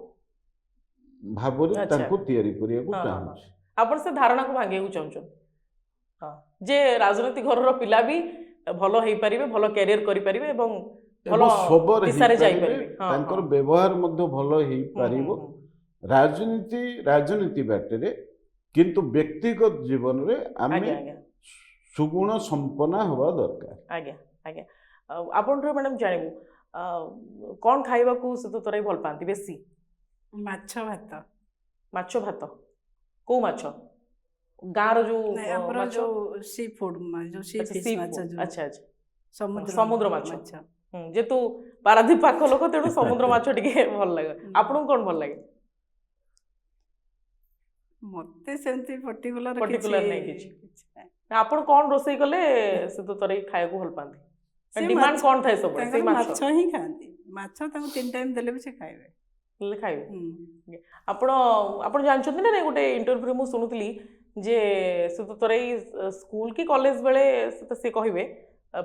भावरे अच्छा। ताको तयारी करिया को हाँ, चाहूछि आपण से धारणा को भांगे चाहूँ हाँ जे राजनीति घर पिला भी भल हो पारे भल कैरियर करि पारिबे एवं भल सबर दिशारे जाई पारिबे पारिबे तांकर व्यवहार मध्य भलो हेई पारिबो राजनीति बाटे किंतु व्यक्तिगत जीवन रे आमे आज्ञा आज्ञा सुगुण संपन्न हवा दरकार आज्ञा आज्ञा आपण मैडम जानबू कौन खाइबा को से तो तोराई भल पांती बेसी ମାଛ ଭାତ माछ भात को माछ गाँव जो ନାଇଁ ଆମର माछ ଯୋଉ सी फूड ଯୋଉ सी अच्छा, फिश sea ମାଛ food, ଯୋଉ अच्छा अच्छा ସମୁଦ୍ର ମାଛ। जेतु पारादीप पाख लोक तेणु समुद्र माछ टिके भल लागे आपन कौन भल लागे ମତେ ସେମିତି ପର୍ଟିକୁଲାର Particular ନାହିଁ କିଛି। ଆପଣ କଣ ରୋଷେଇ କଲେ ସେ ତ ତୋରେ ଖାଇବାକୁ ଭଲ ପାଆନ୍ତି ସେ ଡିମାଣ୍ଡ ମାଛ- କଣ ଥାଏ ସବୁବେଳେ ସେଇ ତାଙ୍କର ମାଛ ମାଛ ହିଁ ଖାଆନ୍ତି ମାଛ ତାଙ୍କୁ 3 ଟାଇମ୍ ଦେଲେ ବି ସେ ଖାଇବେ ହେଲେ ଖାଇବେ ହୁଁ। ଆପଣ ଆପଣ ଜାଣିଛନ୍ତି ନା ଗୋଟେ ଇଣ୍ଟରଭ୍ୟୁରେ ମୁଁ ଶୁଣୁଥିଲି ଯେ ସେ ତ ତୋର ଏଇ ସ୍କୁଲ କି କଲେଜ ବେଳେ ସେ କହିବେ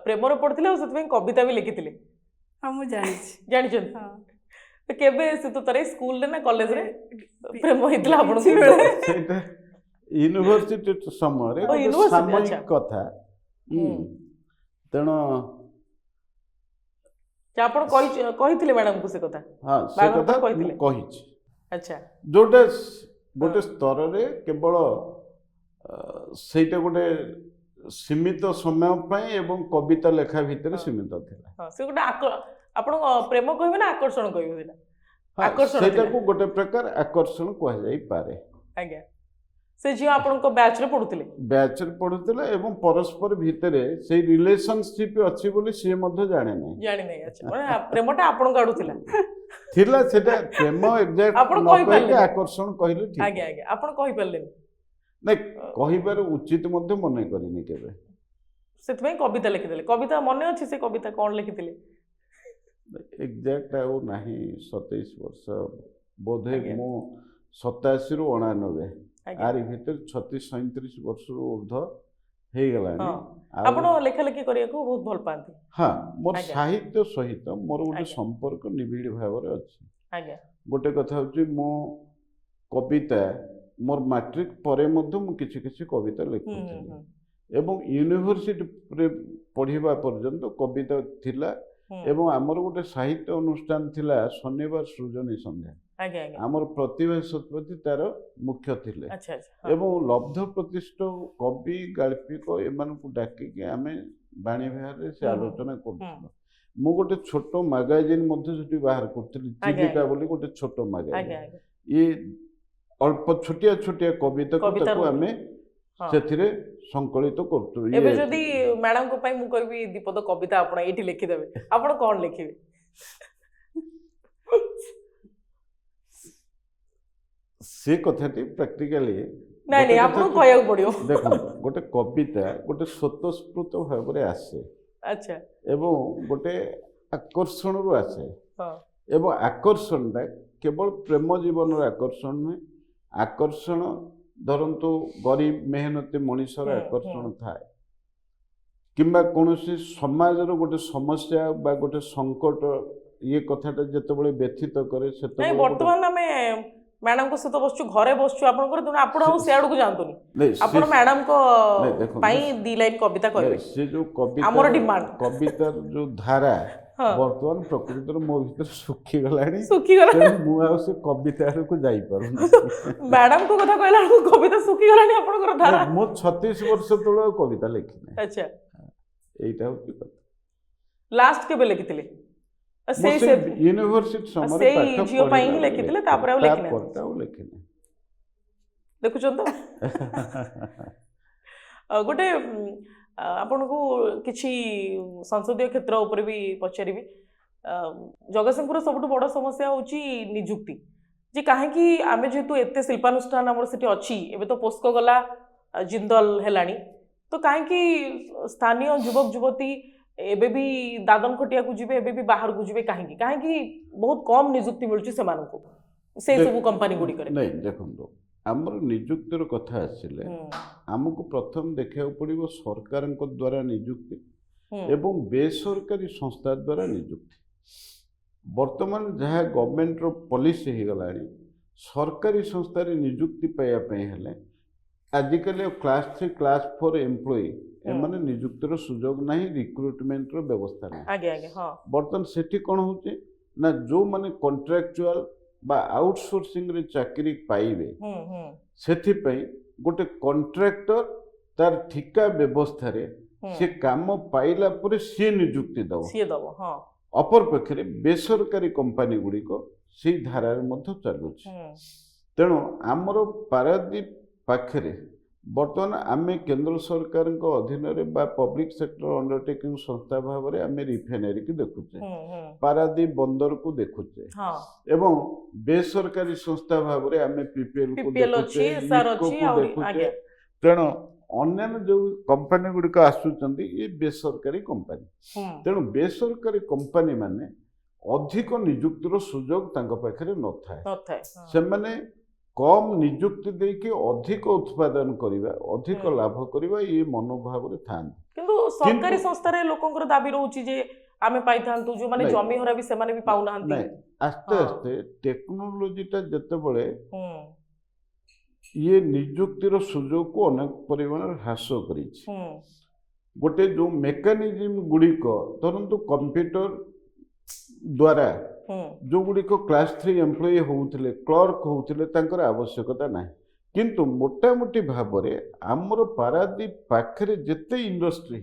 ପ୍ରେମରେ ପଢିଥିଲେ ଆଉ ସେଥିପାଇଁ କବିତା ବି ଲେଖିଥିଲେ ହଁ ମୁଁ ଜାଣିଛି ଜାଣିଛନ୍ତି ହଁ ତ କେବେ ସେ ତ ତୋର ସ୍କୁଲରେ ନା କଲେଜରେ ପ୍ରେମ ହେଇଥିଲା କିଛି ଆପଣଙ୍କୁ ବେଳେ। ସେଇଟା यूनिवर्सिटी समय रे ओ, गोटे university, सामयिक अच्छा। कथा तेणु ଯେ ଆପଣ କହିଥିଲେ ମ୍ୟାଡାମକୁ ସେ କଥା हाँ से बाहाघर कथा पर कहथिले? मु कहिछि ଆଚ୍ଛା जोटा गोटे स्तर रे केवल ସେଇଟା ଗୋଟେ ସୀମିତ ସମୟ ପାଇଁ ଏବଂ କବିତା ଲେଖା ଭିତରେ ହଁ। ସୀମିତ ଥିଲା ହଁ ସେ ଗୋଟେ ଆପଣ ପ୍ରେମ କହିବେ ନା ଆକର୍ଷଣ କହିବେ ସେଇଟା ହଁ, ଆକର୍ଷଣ ସେଇଟାକୁ ଥିଲା। ଗୋଟେ ପ୍ରକାର ଆକର୍ଷଣ କୁହାଯାଇପାରେ ଆଜ୍ଞା ସେ ଝିଅ ଆପଣଙ୍କ ବ୍ୟାଚରେ ପଢୁଥିଲେ ବ୍ୟାଚରେ ପଢୁଥିଲେ ଏବଂ ପରସ୍ପର ଭିତରେ ସେଇ ରିଲେସନସିପ ଅଛି ବୋଲି ସିଏ ମଧ୍ୟ ଜାଣେ ନାହିଁ ଜାଣିନାହିଁ ଆଚ୍ଛା ମାନେ ପ୍ରେମଟା ଆପଣଙ୍କ ଆଡୁ ଥିଲା ଥିଲା ସେଟା ପ୍ରେମ ଏକ୍ସାକ୍ଟ ଆପଣ ନ କହିକି କହିପାରିଲେନି। ଆକର୍ଷଣ କହିଲେ ଠିକ ଆଜ୍ଞା ଆଜ୍ଞା ଆପଣ କହିପାରିଲେନି ନାଇଁ କହିବାର ଉଚିତ ମଧ୍ୟ ମନେ କରିନି କେବେ ସେଥିପାଇଁ କବିତା ଲେଖିଥିଲେ କବିତା ମନେ ଅଛି ସେ କବିତା କଣ ଲେଖିଥିଲେ ଏକ୍ସାକ୍ଟ ଆଉ ନାହିଁ 27 ବର୍ଷ ବୋଧେ ଆଜ୍ଞା। ମୁଁ 87 ରୁ 99 ଆଜ୍ଞା ଆରି ଭିତରେ 36 37 ବର୍ଷରୁ ଉର୍ଦ୍ଧ ହେଇଗଲାଣି ହଁ ଆଉ ଆପଣ ଲେଖା ଲେଖି କରିବାକୁ ବହୁତ ଭଲ ପାଆନ୍ତି ହଁ ମୋର ଆଜ୍ଞା। ସାହିତ୍ୟ ସହିତ ମୋର ଗୋଟେ ଆଜ୍ଞା। ସମ୍ପର୍କ ନିବିଡ଼ ଭାବରେ ଅଛି ଆଜ୍ଞା ଗୋଟେ କଥା ହଉଛି ମୋ କବିତା ମୋର ମାଟ୍ରିକ ପରେ ମଧ୍ୟ ମୁଁ କିଛି କିଛି କବିତା ଲେଖୁଥିଲି ଏବଂ ୟୁନିଭର୍ସିଟିରେ ପଢ଼ିବା ପର୍ଯ୍ୟନ୍ତ କବିତା ଥିଲା ଏବଂ ଆମର ଗୋଟେ ସାହିତ୍ୟ ଅନୁଷ୍ଠାନ ଥିଲା ଶନିବାର ସୃଜନୀ ସନ୍ଧ୍ୟା ଆଜ୍ଞା ଆଜ୍ଞା ଆମର ପ୍ରତିଭା ଶତପଥୀ ତାର ମୁଖ୍ୟ ଥିଲେ ଆଚ୍ଛା ଆଚ୍ଛା ଏବଂ ଲବ୍ଧ ପ୍ରତିଷ୍ଠ କବି ଗାଳ୍ପିକ ଏମାନଙ୍କୁ ଡାକିକି ଆମେ ବାଣୀ ବିହାରରେ ସେ ଆଲୋଚନା କରୁଥିଲୁ ମୁଁ ଗୋଟେ ଛୋଟ ମାଗାଜିନ୍ ମଧ୍ୟ ସେଠି ବାହାର କରୁଥିଲି ଚିଲିକା ବୋଲି ଗୋଟେ ଛୋଟ ମାଗାଜିନ୍ ଆଜ୍ଞା ଆଜ୍ଞା ଇଏ ଅଳ୍ପ ଛୋଟିଆ ଛୋଟିଆ କବିତାକୁ କବିତା ତାକୁ ରୂପ। ଆମେ ହଁ। ସେଥିରେ ସଂକଳିତ କରୁଥିଲୁ ଏବେ ଯଦି ମ୍ୟାଡାମଙ୍କ ପାଇଁ ମୁଁ କହିବି ଦୀପଦ କବିତା ଆପଣ ଏଇଠି ଲେଖିଦେବେ ଆପଣ କଣ ଲେଖିବେ ସେ କଥାଟି ପ୍ରାକ୍ଟିକାଲି ନାଇଁ ନାଇଁ ଆପଣଙ୍କୁ କହିବାକୁ ପଡିବ ଦେଖନ୍ତୁ ଗୋଟେ କବିତା ଗୋଟେ ସ୍ୱତଃସ୍ଫୂର୍ତ୍ତ ଭାବରେ ଆସେ ଆଚ୍ଛା ଏବଂ ଗୋଟେ ଆକର୍ଷଣରୁ ଆସେ ହଁ ଏବଂ ଆକର୍ଷଣଟା କେବଳ ପ୍ରେମ ଜୀବନର ଆକର୍ଷଣ ନୁହେଁ ଆକର୍ଷଣ ଧରନ୍ତୁ ଗରିବ ମେହନତି ମଣିଷର ଆକର୍ଷଣ ଥାଏ କିମ୍ବା କୌଣସି ସମାଜର ଗୋଟେ ସମସ୍ୟା ବା ଗୋଟେ ସଙ୍କଟ ଇଏ କଥାଟା ଯେତେବେଳେ ବ୍ୟଥିତ କରେ ନାଇଁ ସେତେବେଳେ ବର୍ତ୍ତମାନ ଆମେ ମ୍ୟାଡାମଙ୍କ ସହିତ ବସୁଛୁ ଘରେ ବସୁଛୁ ଆପଣଙ୍କର ତେଣୁ ଆପଣ ଆଉ ସିଆଡକୁ ଯାଆନ୍ତୁନି ନାଇଁ, ଆପଣ ସେ- ମ୍ୟାଡାମଙ୍କ ନାଇଁ, ଦେଖନ୍ତୁ, ପାଇଁ 2 ଲାଇନ କବିତା କହିବେ ସେ ଯୋଉ ଆମର କବିତା demand। କବିତାର ଯୋଉ ଧାରା ହଁ। ବର୍ତ୍ତମାନ ପ୍ରକୃତରେ ମୋ ଭିତରେ ଶୁଖିଗଲାଣି ଶୁଖିଗଲା ତେଣୁ ମୁଁ ଆଉ ସେ କବିତା ଆଡକୁ ଯାଇପାରୁନି ମ୍ୟାଡାମଙ୍କ କଥା କହିଲା ବେଳକୁ କବିତା ଶୁଖିଗଲାଣି ଆପଣଙ୍କର ଧାରା ନାଇଁ, ମୁଁ 36 ବର୍ଷ ତଳେ ଆଉ କବିତା ଲେଖିନି ଆଚ୍ଛା ଏଇଟା ହଉଛି କଥା ଲାଷ୍ଟ କେବେ ଲେଖିଥିଲେ ମୁଁ ସେଇ ସେ ସେ- ୟୁନିଭର୍ସିଟି ସମୟରେ ସେଇ ପାଠ ଝିଅ ପାଇଁ ହିଁ ପଢିଲା ବେଳେ ଲେଖିଥିଲେ, ଲେଖିଥିଲି। ତାପରେ ଆଉ ଲେଖିନାହାନ୍ତି। ତାପରେ ଆଉ ଲେଖିନି ଦେଖୁଛନ୍ତି ତ ଗୋଟେ ଆପଣଙ୍କୁ କିଛି ସଂସଦୀୟ କ୍ଷେତ୍ର ଉପରେ ବି ପଚାରିବି ଜଗତସିଂହପୁର ସବୁଠୁ ବଡ଼ ସମସ୍ୟା ହେଉଛି ନିଯୁକ୍ତି ଯେ କାହିଁକି ଆମେ ଯେହେତୁ ଏତେ ଶିଳ୍ପାନୁଷ୍ଠାନ ଆମର ସେଠି ଅଛି ଏବେ ତ ପୋସ୍କୋ ଗଲା ଜିନ୍ଦଲ ହେଲାଣି ତ କାହିଁକି ସ୍ଥାନୀୟ ଯୁବକ ଯୁବତୀ एबे भी दादन खटिया को जिबे एबे भी बाहर को जिबे काहेकि काहेकि बहुत कम नियुक्ति मिलुची से मानकु से सब कंपनी गुडी करे नहीं देखो आमर निजुक्तिर कथा आसिले आमको प्रथम देखा पड़ो सरकार द्वारा निजुक्ति एवं बेसरकारी संस्था द्वारा निजुक्ति वर्तमान जहाँ गवर्नमेंट रो पॉलिसी हो गला सरकारी संस्था रे निजुक्ति पाइबापी हेले आजिकल क्लास 3 क्लास 4 एम्प्लॉई एमाने निजुक्तिर सुजोग नहीं रिक्रुटमेंट रो व्यवस्था नहीं आगे आगे हां वर्तमान सेठी कोन होचे ना जो माने कॉन्ट्रैक्चुअल बा आउटसोर्सिंग रे चाकरी पाइबे सेथि पई गोटे कॉन्ट्रैक्टर तार ठिका व्यवस्था रे से काम पाइला पर से निजुक्ति दबो हां अपर पक्षरे बेसरकारी कंपनी गुड़ी को सी धारा मध्य चलुछि तेणु आमर पारादीप पाखरे बर्तमान आमे केंद्र सरकार अधीन बा पब्लिक सेक्टर अंडरटेकिंग संस्था भाव में आमे रिफाइनरी की देखुचे पारादीप बंदर को देखुचे एवं बेसरकारी संस्था भाव में आमे पीपीएल को देखुचे तेणु अन्य जो कंपनी गुड़िक आसुचंदी ये बेसरकारी कंपनी तेणु बेसरकारी कंपनी माने अधिक निजुक्तिर सुजोग तांको पाखरे न थाए से माने कम निजुक्ति देके अधिक उत्पादन करिबा अधिक लाभ करिबा ये मनोभाव रे थान किंतु सरकारी संस्था रे लोकंकर दाबी रहउची जे आमे पाइथांतु जो माने जमी हरा भी से माने भी पाउ नाहंती नहीं आस्ते आस्ते टेक्नोलॉजी टा जते बळे ये निजुक्तिर सुजोग को अनेक परिमाण ह्रास करिछि गोटे जो मेकानिज्म गुड़िक धरतु कंप्यूटर द्वारा जो गुड़िक क्लास 3 एम्प्लॉई होउथिले क्लर्क होउथिले तांकर आवश्यकता ना किंतु मोटामोटी भाव में आमर पारादीप पाखरे जेते इंडस्ट्री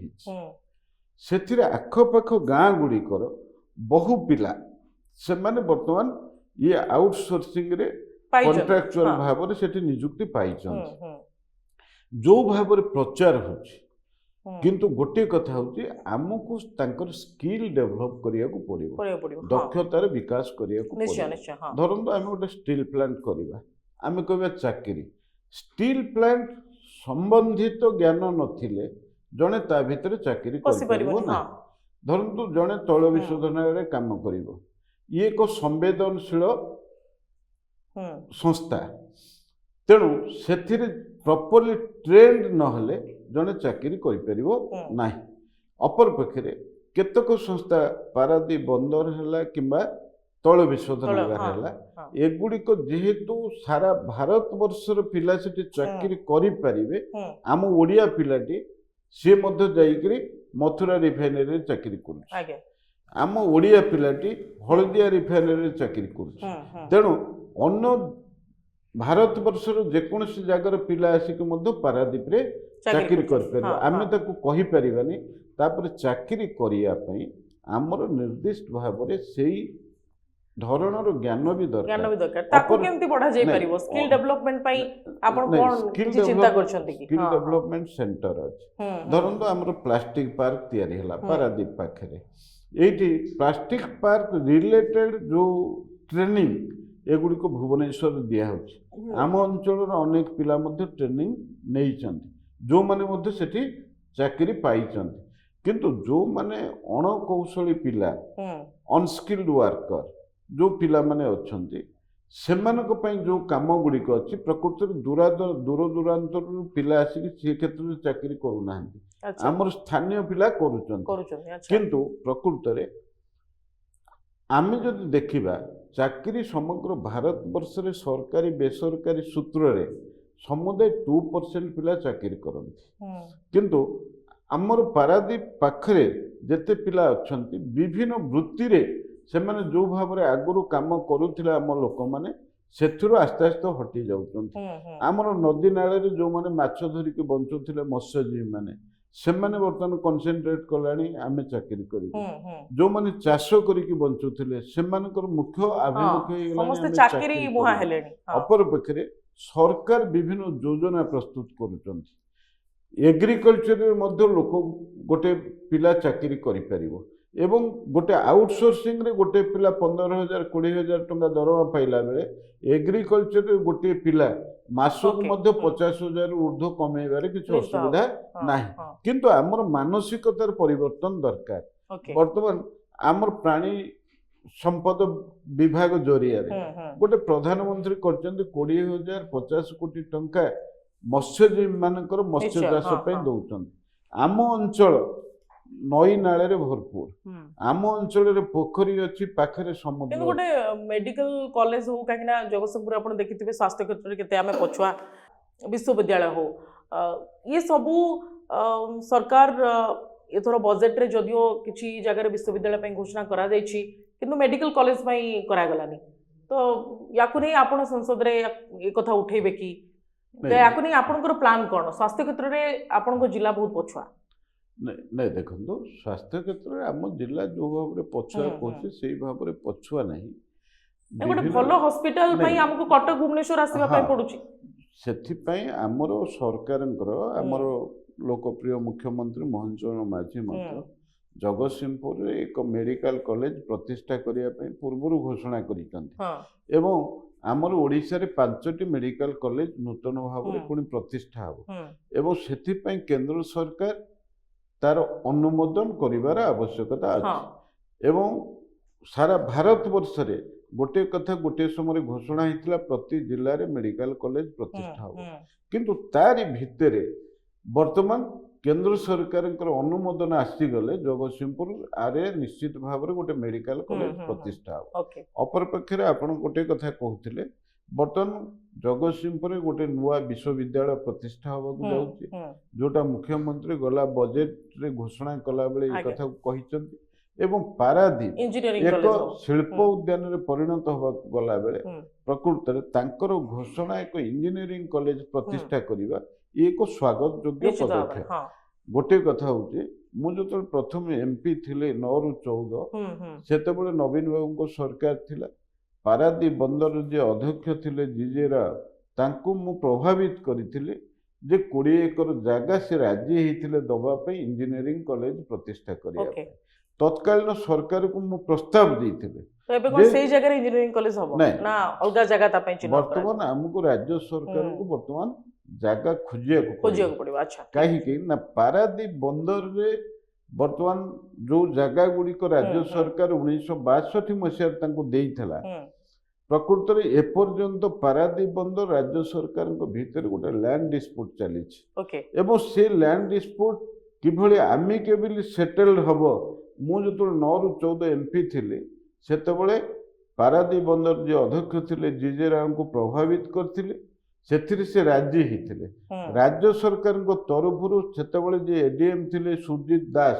से आखपाख गाँ गुड़िकर बहु पिला से माने वर्तमान ये आउटसोर्सिंग रे कॉन्ट्रैक्चुअल भाव में सेठी निजुक्ति पाई जो भाव में प्रचार होछि किंतु गोटे कथा होछि आमको तांकर स्किल डेवलप करिया को पड़िबो दक्षतार विकास करिया को पड़िबो धरंतु आमे गोटे स्टील प्लांट करिबा आमे कहबा चाकरी स्टील प्लांट संबंधित ज्ञान नथिले जने ता भितर चाकरी करिबो ना धरंतु जने तैल विशोधनालय काम करिबो ये एक संवेदनशील संस्था तेणु से प्रॉपर्ली ट्रेंड नहले जने चाकरी करिपरिबो नाही अपर पक्षरे केतक संस्था पारादीप बंदर हैला किंबा तैल विशोधनालय हैला एगुड़िक जेहेतु सारा भारत वर्षर पिला सेठी चाकरी करि परिबे आम ओडिया पिलाटी से मध्य जाइकरी मथुरा रिफाइनरी चाकरी करूछ आम ओडिया पिलाटी हलदिया रिफाइनरी चाकरी करूछ तेणु अन्य भारत वर्षर जेकोसी जगार पिला आसिक पारादीप रे चाकरी कर आमे ताकू कहि परिबानी तापर चाकरी करिया पई आमर निर्दिष्ट भाव रे सेही धरणर ज्ञान भी दरकार ताकू केमती बढ़ा जाय परिबो स्किल डेवलपमेंट पई आपण कोन किछि चिंता करछंती कि स्किल डेवलपमेंट सेंटर अछि धरंतो हमर प्लास्टिक पार्क तयारी हला पारादीप पाखरे एठी प्लास्टिक पार्क रिलेटेड जो ट्रेनिंग एगुड़ी को भुवनेश्वर दिया होछि आम अंचल अनेक पिला मध्य ट्रेनिंग नहीं चंती जो माने मध्य सेठी चाकरी पाई चंती किंतु जो माने अणकौशली पिला अनस्किल्ड वर्कर जो पिला माने अछंती सेमानक पई जो काम गुड़ी को अछि प्रकृति दूर दूरांतर पिला आसी से क्षेत्र में चाकरी करू नाहंती हमर स्थानीय पिला करूचंती किंतु प्रकृति रे आमे जदि देखिबा चाकरी समग्र भारत वर्ष रे सरकारी बेसरकारी सूत्र रे समुदाय 2% पिला चाकरी करंती किंतु हमर पारादीप पाखरे जेते पिला अछंती विभिन्न वृत्ति रे से माने जो भाव रे आगुरु काम करूथिला हम लोक माने सेथुरो आस्ते आस्ते हटि जाउछंती हमर नदी नाळे रे जो माने माछ धरि के बंचुथिले मत्स्यजीवी माने से माने वर्तमान कॉन्सेंट्रेट कलानी आमे चाकरी करी जो माने चाष करी के बंचुथिले से मानकर मुख्य अभिमुख समस्त चाकरी मुहा हेलेनी अपर पखरे सरकार विभिन्न योजना प्रस्तुत करूछंती एग्रीकल्चर रे मध्य लोक गोटे पिला चाकरी करि परिबो ଏବଂ ଗୋଟେ ଆଉଟସୋର୍ସିଂ ରେ ଗୋଟେ ପିଲା 15,000 20,000 ଟଙ୍କା ଦରମା ପାଇଲା ବେଳେ ଏଗ୍ରିକଲଚରରେ ଗୋଟିଏ ପିଲା ମାସକୁ Okay, ମଧ୍ୟ ହୁଁ। 50,000 ଊର୍ଦ୍ଧ୍ୱ କମେଇବାରେ କିଛି ନିଶ୍ଚିତ ଅସୁବିଧା ହଁ, ନାହିଁ। ହଁ, କିନ୍ତୁ ଆମର ମାନସିକତାର ପରିବର୍ତ୍ତନ ଦରକାର। okay, ବର୍ତ୍ତମାନ ଆମର ପ୍ରାଣୀ ସମ୍ପଦ ବିଭାଗ ଜରିଆରେ ହୁଁ, ହୁଁ, ଗୋଟେ ପ୍ରଧାନମନ୍ତ୍ରୀ କରିଛନ୍ତି 20,000 50 କୋଟି ଟଙ୍କା ମତ୍ସ୍ୟଜୀବୀ ମାନଙ୍କର ମତ୍ସ୍ୟ ନିଶ୍ଚୟ, ଚାଷ ହଁ, ପାଇଁ ହଁ। ଦଉଛନ୍ତି। ଆମ ଅଞ୍ଚଳ ନଈ ନାଳରେ ଭରପୁର, ହୁଁ। ଆମ ଅଞ୍ଚଳରେ ପୋଖରୀ ଅଛି, ପାଖରେ ସମୁଦ୍ର କିନ୍ତୁ ଗୋଟେ ମେଡିକାଲ କଲେଜ ହଉ କାହିଁକି ନା ଜଗତସିଂହପୁର ଆପଣ ଦେଖିଥିବେ ସ୍ୱାସ୍ଥ୍ୟ କ୍ଷେତ୍ରରେ କେତେ ଆମେ ପଛୁଆ, ବିଶ୍ୱବିଦ୍ୟାଳୟ ହଉ ଇଏ ସବୁ ସରକାର ଏଥର ବଜେଟରେ ଯଦିଓ କିଛି ଜାଗାରେ ବିଶ୍ୱବିଦ୍ୟାଳୟ ପାଇଁ ଘୋଷଣା କରାଯାଇଛି କିନ୍ତୁ ମେଡିକାଲ କଲେଜ ପାଇଁ କରାଗଲାନି। ତ ୟାକୁ ନେଇ ଆପଣ ସଂସଦରେ ଏ କଥା ଉଠେଇବେ କି ୟାକୁ ନେଇ ଆପଣଙ୍କର ପ୍ଲାନ୍ କ'ଣ? ସ୍ୱାସ୍ଥ୍ୟ କ୍ଷେତ୍ରରେ ଆପଣଙ୍କ ଜିଲ୍ଲା ବହୁତ ପଛୁଆ। ନାଇଁ ଦେଖନ୍ତୁ, ସ୍ୱାସ୍ଥ୍ୟ କ୍ଷେତ୍ରରେ ଆମ ଜିଲ୍ଲା ଯୋଉ ଭାବରେ ପଛୁଆ ହୁଁ, କହୁଛି ସେଇ ଭାବରେ ପଛୁଆ ନାହିଁ। ଗୋଟେ ବିଭିନ୍ନ- ଭଲ ହସ୍ପିଟାଲ ପାଇଁ ନାଇଁ, ଆମକୁ କଟକ ଭୁବନେଶ୍ୱର ଆସିବା ପାଇଁ ହଁ, ପଡୁଛି। ସେଥିପାଇଁ ଆମର ସରକାରଙ୍କର ଆମର ଲୋକପ୍ରିୟ ମୁଖ୍ୟମନ୍ତ୍ରୀ ମୋହନ ଚରଣ ମାଝୀ ମଧ୍ୟ ଜଗତସିଂହପୁରରେ ଏକ ମେଡିକାଲ କଲେଜ ପ୍ରତିଷ୍ଠା କରିବା ପାଇଁ ପୂର୍ବରୁ ଘୋଷଣା କରିଛନ୍ତି ହଁ, ଏବଂ ଆମର ଓଡ଼ିଶାରେ 5ଟି ମେଡିକାଲ କଲେଜ ନୂତନ ଭାବରେ ପୁଣି ପ୍ରତିଷ୍ଠା ହେବ ଏବଂ ସେଥିପାଇଁ କେନ୍ଦ୍ର ସରକାର ତାର ଅନୁମୋଦନ କରିବାର ଆବଶ୍ୟକତା ହଁ, ଅଛି। ଏବଂ ସାରା ଭାରତ ବର୍ଷରେ ଗୋଟିଏ କଥା ଗୋଟିଏ ସମୟରେ ଘୋଷଣା ହେଇଥିଲା ପ୍ରତି ଜିଲ୍ଲାରେ ମେଡିକାଲ କଲେଜ ପ୍ରତିଷ୍ଠା ହେବ, କିନ୍ତୁ ତାରି ଭିତରେ ବର୍ତ୍ତମାନ କେନ୍ଦ୍ର ସରକାରଙ୍କର ଅନୁମୋଦନ ଆସିଗଲେ ଜଗତସିଂହପୁର ଆରେ ନିଶ୍ଚିତ ଭାବରେ ଗୋଟେ ମେଡିକାଲ କଲେଜ ପ୍ରତିଷ୍ଠା ହେବ। ଓକେ, ଅପରପକ୍ଷରେ ଆପଣ ଗୋଟିଏ କଥା କହୁଥିଲେ, ବର୍ତ୍ତମାନ ଜଗତସିଂହପୁରରେ ଗୋଟେ ନୂଆ ବିଶ୍ୱବିଦ୍ୟାଳୟ ପ୍ରତିଷ୍ଠା ହେବାକୁ ଯାଉଛି, ଯୋଉଟା ମୁଖ୍ୟମନ୍ତ୍ରୀ ଗଲା ବଜେଟରେ ଘୋଷଣା କଲାବେଳେ ଏ ଆଜ୍ଞା। କଥାକୁ କହିଛନ୍ତି ଏବଂ ପାରାଦୀପ ଇଞ୍ଜିନିୟରିଂ ଏକ କଲେଜ ହବ। ଶିଳ୍ପ ଉଦ୍ୟାନରେ ପରିଣତ ହେବାକୁ ଗଲାବେଳେ ହୁଁ, ପ୍ରକୃତରେ ତାଙ୍କର ଘୋଷଣା ଏକ ଇଞ୍ଜିନିୟରିଂ କଲେଜ ପ୍ରତିଷ୍ଠା କରିବା ଇଏ ଏକ ସ୍ୱାଗତ ଯୋଗ୍ୟ ନିଶ୍ଚିତ ଭାବରେ, ପଦକ୍ଷେପ। ହଁ, ଗୋଟିଏ କଥା ହଉଛି, ମୁଁ ଯେତେବେଳେ ପ୍ରଥମେ MP ଥିଲେ 9ରୁ 14 ସେତେବେଳେ ନବୀନ ବାବୁଙ୍କ ସରକାର ଥିଲା। ପାରାଦୀପ ବନ୍ଦର ଯିଏ ଅଧ୍ୟକ୍ଷ ଥିଲେ ଜିଜେ ରାଓ, ତାଙ୍କୁ ମୁଁ ପ୍ରଭାବିତ କରିଥିଲି ଯେ 20 ଏକର ଜାଗା ସେ ରାଜି ହେଇଥିଲେ ଦେବା ପାଇଁ ଇଞ୍ଜିନିୟରିଂ କଲେଜ ପ୍ରତିଷ୍ଠା କରିବା ଓକେ। ପାଇଁ। ତତ୍କାଳୀନ ସରକାରକୁ ମୁଁ ପ୍ରସ୍ତାବ ଦେଇଥିଲି। ତ ଏବେ କ'ଣ ଯେ- ସେଇ ଜାଗାରେ ଇଞ୍ଜିନିୟରିଂ କଲେଜ ହବ ନାଇଁ, ନା ଅଲଗା ଜାଗା ତା ପାଇଁ ଚିହ୍ନଟ ବର୍ତ୍ତମାନ ଆମକୁ ରାଜ୍ୟ ସରକାରଙ୍କୁ ବର୍ତ୍ତମାନ ଜାଗା ଖୋଜିବାକୁ ପଡ଼ିବ। ଖୋଜିବାକୁ ପଡିବ? ଆଚ୍ଛା, କାହିଁକି ନା ପାରାଦୀପ ବନ୍ଦରରେ ବର୍ତ୍ତମାନ ଯୋଉ ଜାଗା ଗୁଡ଼ିକ ରାଜ୍ୟ ସରକାର 1962 ମସିହାରେ ତାଙ୍କୁ ଦେଇଥିଲା, ପ୍ରକୃତରେ ଏପର୍ଯ୍ୟନ୍ତ ପାରାଦୀପ ବନ୍ଦର ରାଜ୍ୟ ସରକାରଙ୍କ ଭିତରେ ଗୋଟେ ଲ୍ୟାଣ୍ଡ ଡିସ୍ପ୍ୟୁଟ୍ ଚାଲିଛି ଓକେ, ଏବଂ ସେ ଲ୍ୟାଣ୍ଡ ଡିସ୍ପ୍ୟୁଟ୍ କିଭଳି ଆମିକେବଲି ସେଟେଲ୍ଡ ହେବ, ମୁଁ ଯେତେବେଳେ 9ରୁ 14 MP ଥିଲି ସେତେବେଳେ ପାରାଦୀପ ବନ୍ଦର ଯିଏ ଅଧ୍ୟକ୍ଷ ଥିଲେ ଜିଜେ ରାଓଙ୍କୁ ପ୍ରଭାବିତ କରିଥିଲେ, ସେଥିରେ ସେ ରାଜି ହେଇଥିଲେ। ରାଜ୍ୟ ସରକାରଙ୍କ ତରଫରୁ ସେତେବେଳେ ଯିଏ ADM ଥିଲେ ସୁରଜିତ ଦାସ,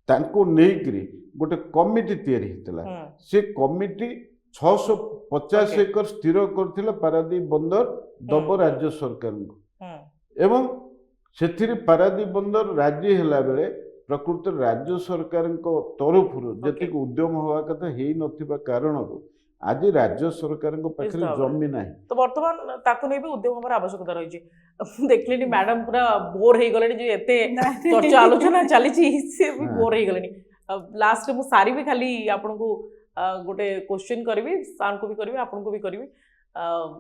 ତାଙ୍କୁ ନେଇକରି ଗୋଟେ କମିଟି ତିଆରି ହେଇଥିଲା। ସେ କମିଟି 650 ଏକର ସ୍ଥିର କରିଥିଲା ପାରାଦୀପ ବନ୍ଦର ଦବ ରାଜ୍ୟ ସରକାରଙ୍କୁ ଏବଂ ସେଥିରେ ପାରାଦୀପ ବନ୍ଦର ରାଜି ହେଲା ବେଳେ ପ୍ରକୃତରେ ରାଜ୍ୟ ସରକାରଙ୍କ ତରଫରୁ ଯେତିକି ଉଦ୍ୟମ ହେବା କଥା ହେଇନଥିବା କାରଣରୁ ଆଜି ରାଜ୍ୟ ସରକାରଙ୍କ ପାଖରେ ଜମି ନାହିଁ। ତ ବର୍ତ୍ତମାନ ତାକୁ ନେଇ ବି ଉଦ୍ୟମ ହେବାର ଆବଶ୍ୟକତା ରହିଛି। ମୁଁ ଦେଖିଲିନି ମ୍ୟାଡାମ ପୁରା ବୋର ହେଇଗଲେଣି ଯେ ଏତେ ଚର୍ଚ୍ଚା ଆଲୋଚନା ଚାଲିଛି, ସେ ବି ବୋର ହେଇଗଲେଣି। ଲାଷ୍ଟରେ ମୁଁ ସାରିବି, ଖାଲି ଆପଣଙ୍କୁ ଗୋଟେ କ୍ୱେଶ୍ଚିନ୍ କରିବି, ସାର୍ଙ୍କୁ ବି କରିବି, ଆପଣଙ୍କୁ ବି କରିବି।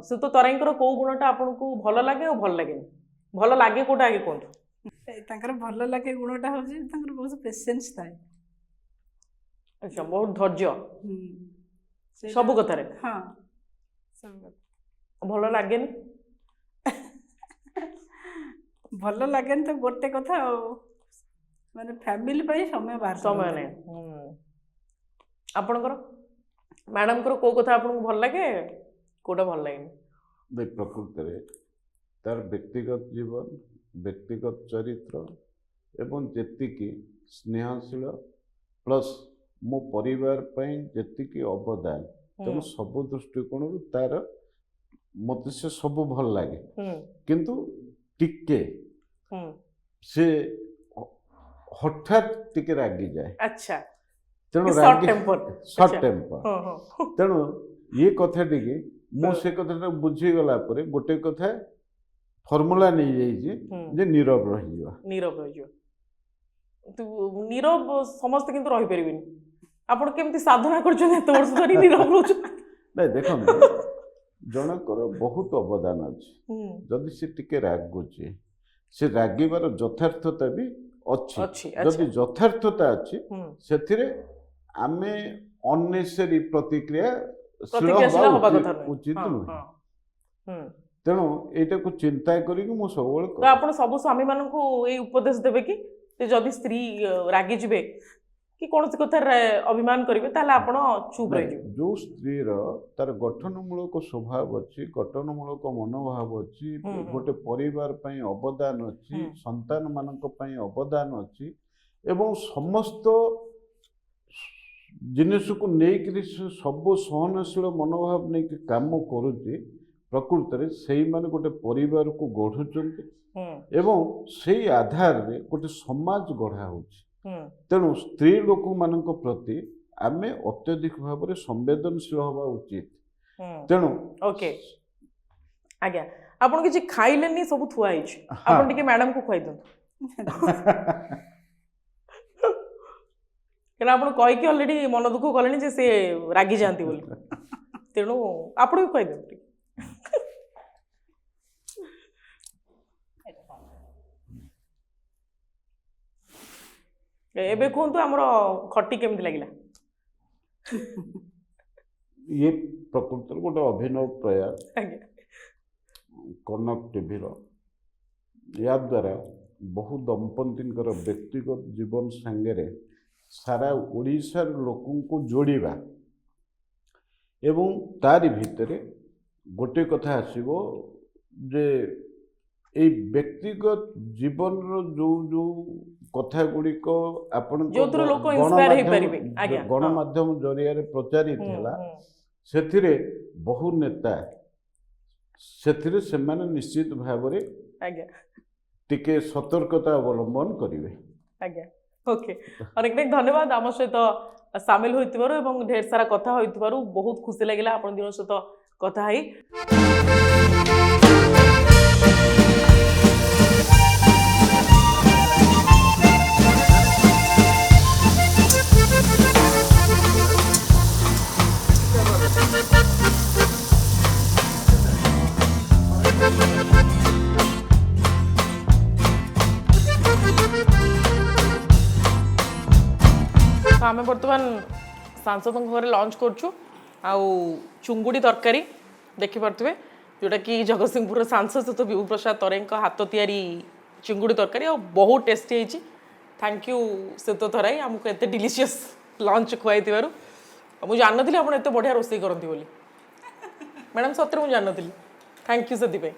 ସୁତ ତରାଇଙ୍କର କୋଉ ଗୁଣଟା ଆପଣଙ୍କୁ ଭଲ ଲାଗେ ଆଉ ଭଲ ଲାଗେନି? ଭଲ ଲାଗେ କୋଉଟା ଆଗେ କୁହନ୍ତୁ। ତାଙ୍କର ଭଲ ଲାଗେ ଗୁଣଟା ହଉଛି ତାଙ୍କର ବହୁତ ପେସେନ୍ସ ଥାଏ। ଆଚ୍ଛା, ବହୁତ ଧୈର୍ଯ୍ୟ ସବୁ କଥାରେ। ହଁ, ସବୁ କଥା। ଭଲ ଲାଗେନି? ଭଲ ଲାଗେନି ତ ଗୋଟେ କଥା ଆଉ, ମାନେ ଫ୍ୟାମିଲି ପାଇଁ ସମୟ ବାହାର ସମୟ ନାହିଁ। ଆପଣଙ୍କର ମ୍ୟାଡାମଙ୍କର କୋଉ କଥା ଆପଣଙ୍କୁ ଭଲ ଲାଗେ, କୋଉଟା ଭଲ ଲାଗେନି? ପ୍ରକୃତରେ ତାର ବ୍ୟକ୍ତିଗତ ଜୀବନ, ବ୍ୟକ୍ତିଗତ ଚରିତ୍ର ଏବଂ ଯେତିକି ସ୍ନେହଶୀଳ ପ୍ଲସ୍ ମୋ ପରିବାର ପାଇଁ ଯେତିକି ଅବଦାନ, ତେଣୁ ସବୁ ଦୃଷ୍ଟିକୋଣରୁ ତାର ମତେ ସେ ସବୁ ଭଲ ଲାଗେ। କିନ୍ତୁ ଟିକେ ସେ ହଠାତ୍ ଟିକେ ରାଗିଯାଏ। ଆଚ୍ଛା, ତେଣୁ ସର୍ଟ ଟେମ୍ପର। Short temper. ତେଣୁ ଇଏ କଥାଟିକି ମୁଁ ସେ କଥାଟା ବୁଝିଗଲା ପରେ ଗୋଟେ କଥା ଫର୍ମୁଲା ନେଇଯାଇଛି ଯେ ନୀରବ ରହିଯିବା। ନୀରବ ରହିଯିବ। नीरव समस्त किंतु रही परिबिनी आपण केमती साधना करछन एत वर्ष धरि नीरव रोज नहीं देखो जनकर बहुत अवदान अच्छी जदि से टिके रागुचे से रागिबार यथार्थता भी अच्छी, अच्छी अच्छा। जदि यथार्थता अच्छी सेथिरे आमे अननेसेसरी प्रतिक्रिया प्रतिक्रियाशील हवा कथा उचित हाँ, नुहे हाँ। तेणु एटा को चिंता करी मु सबले तो आपण सब स्वामी मानकु ए उपदेश देबे कि जे जदि स्त्री रागी जिबे कि कौन सी कथा अभिमान करेंगे ताले आपण चुप रह जिवे जो स्त्री तार गठनमूलक स्वभाव अच्छी गठनमूलक मनोभाव अच्छी गोटे परिवार पई अवदान अच्छी संतान मानक पई अवदान अच्छी एवं समस्त जिनिस को लेकर सब सहनशील मनोभाव नहीं काम करुच्ची प्रकृत में से माने गोटे परिवार को गढ़ुचंती एवं से आधार रे गोटे समाज गढ़ा होची तेणु स्त्री लोक मान प्रति आमे अत्यधिक भाव में संवेदनशील हवा उचित तेणु ओके आज्ञा आपण किछि खाइलेनी सब थुआ हिच आपण टिके मैडम को खुआई दन केना आपण कहि कि ऑलरेडी मन दुख कलेनी जे से रागी जानती बोली तेणु आपण भी खुआई दन एबे कहतु आमर खटी केमती लगिला ये प्रकृति गोटे अभिनव प्रयास आज्ञा कनक टीवी या द्वारा बहु दंपति व्यक्तिगत जीवन सांगे सारा ओडिशार लोकों को जोड़िबा एवं तारी भितरे गोटे कथा आसीबो जे ए व्यक्तिगत जीवन रो जो जो कथा गुड़िक आपण गणमाध्यम जरिया प्रचारित है से बहु नेता से निश्चित भाव टिके सतर्कता अवलंबन करेंगे आज्ञा ओके अनेक धन्यवाद आम सहित सामिल होइतिबारु एवं ढेर सारा कथा होइतिबारु बहुत खुशी लगिला आपण दिन सहित कथा है आम बर्तमान सांसद घर लंच करुँ आउ चुंगुड़ी तरकारी देखिपे जोटा कि जगतसिंहपुर सांसद सहित विभू प्रसाद तरे हाथ तैयारी चिंगुड़ी तरकारी और बहुत टेस्टी होती थैंक यू सेतो थराई आमको एत डिलीशियस लंच खुआई मुझे जान नी आप एत बढ़िया रोषे करती मैडम सतरे मुझे जान नी थैंक यू से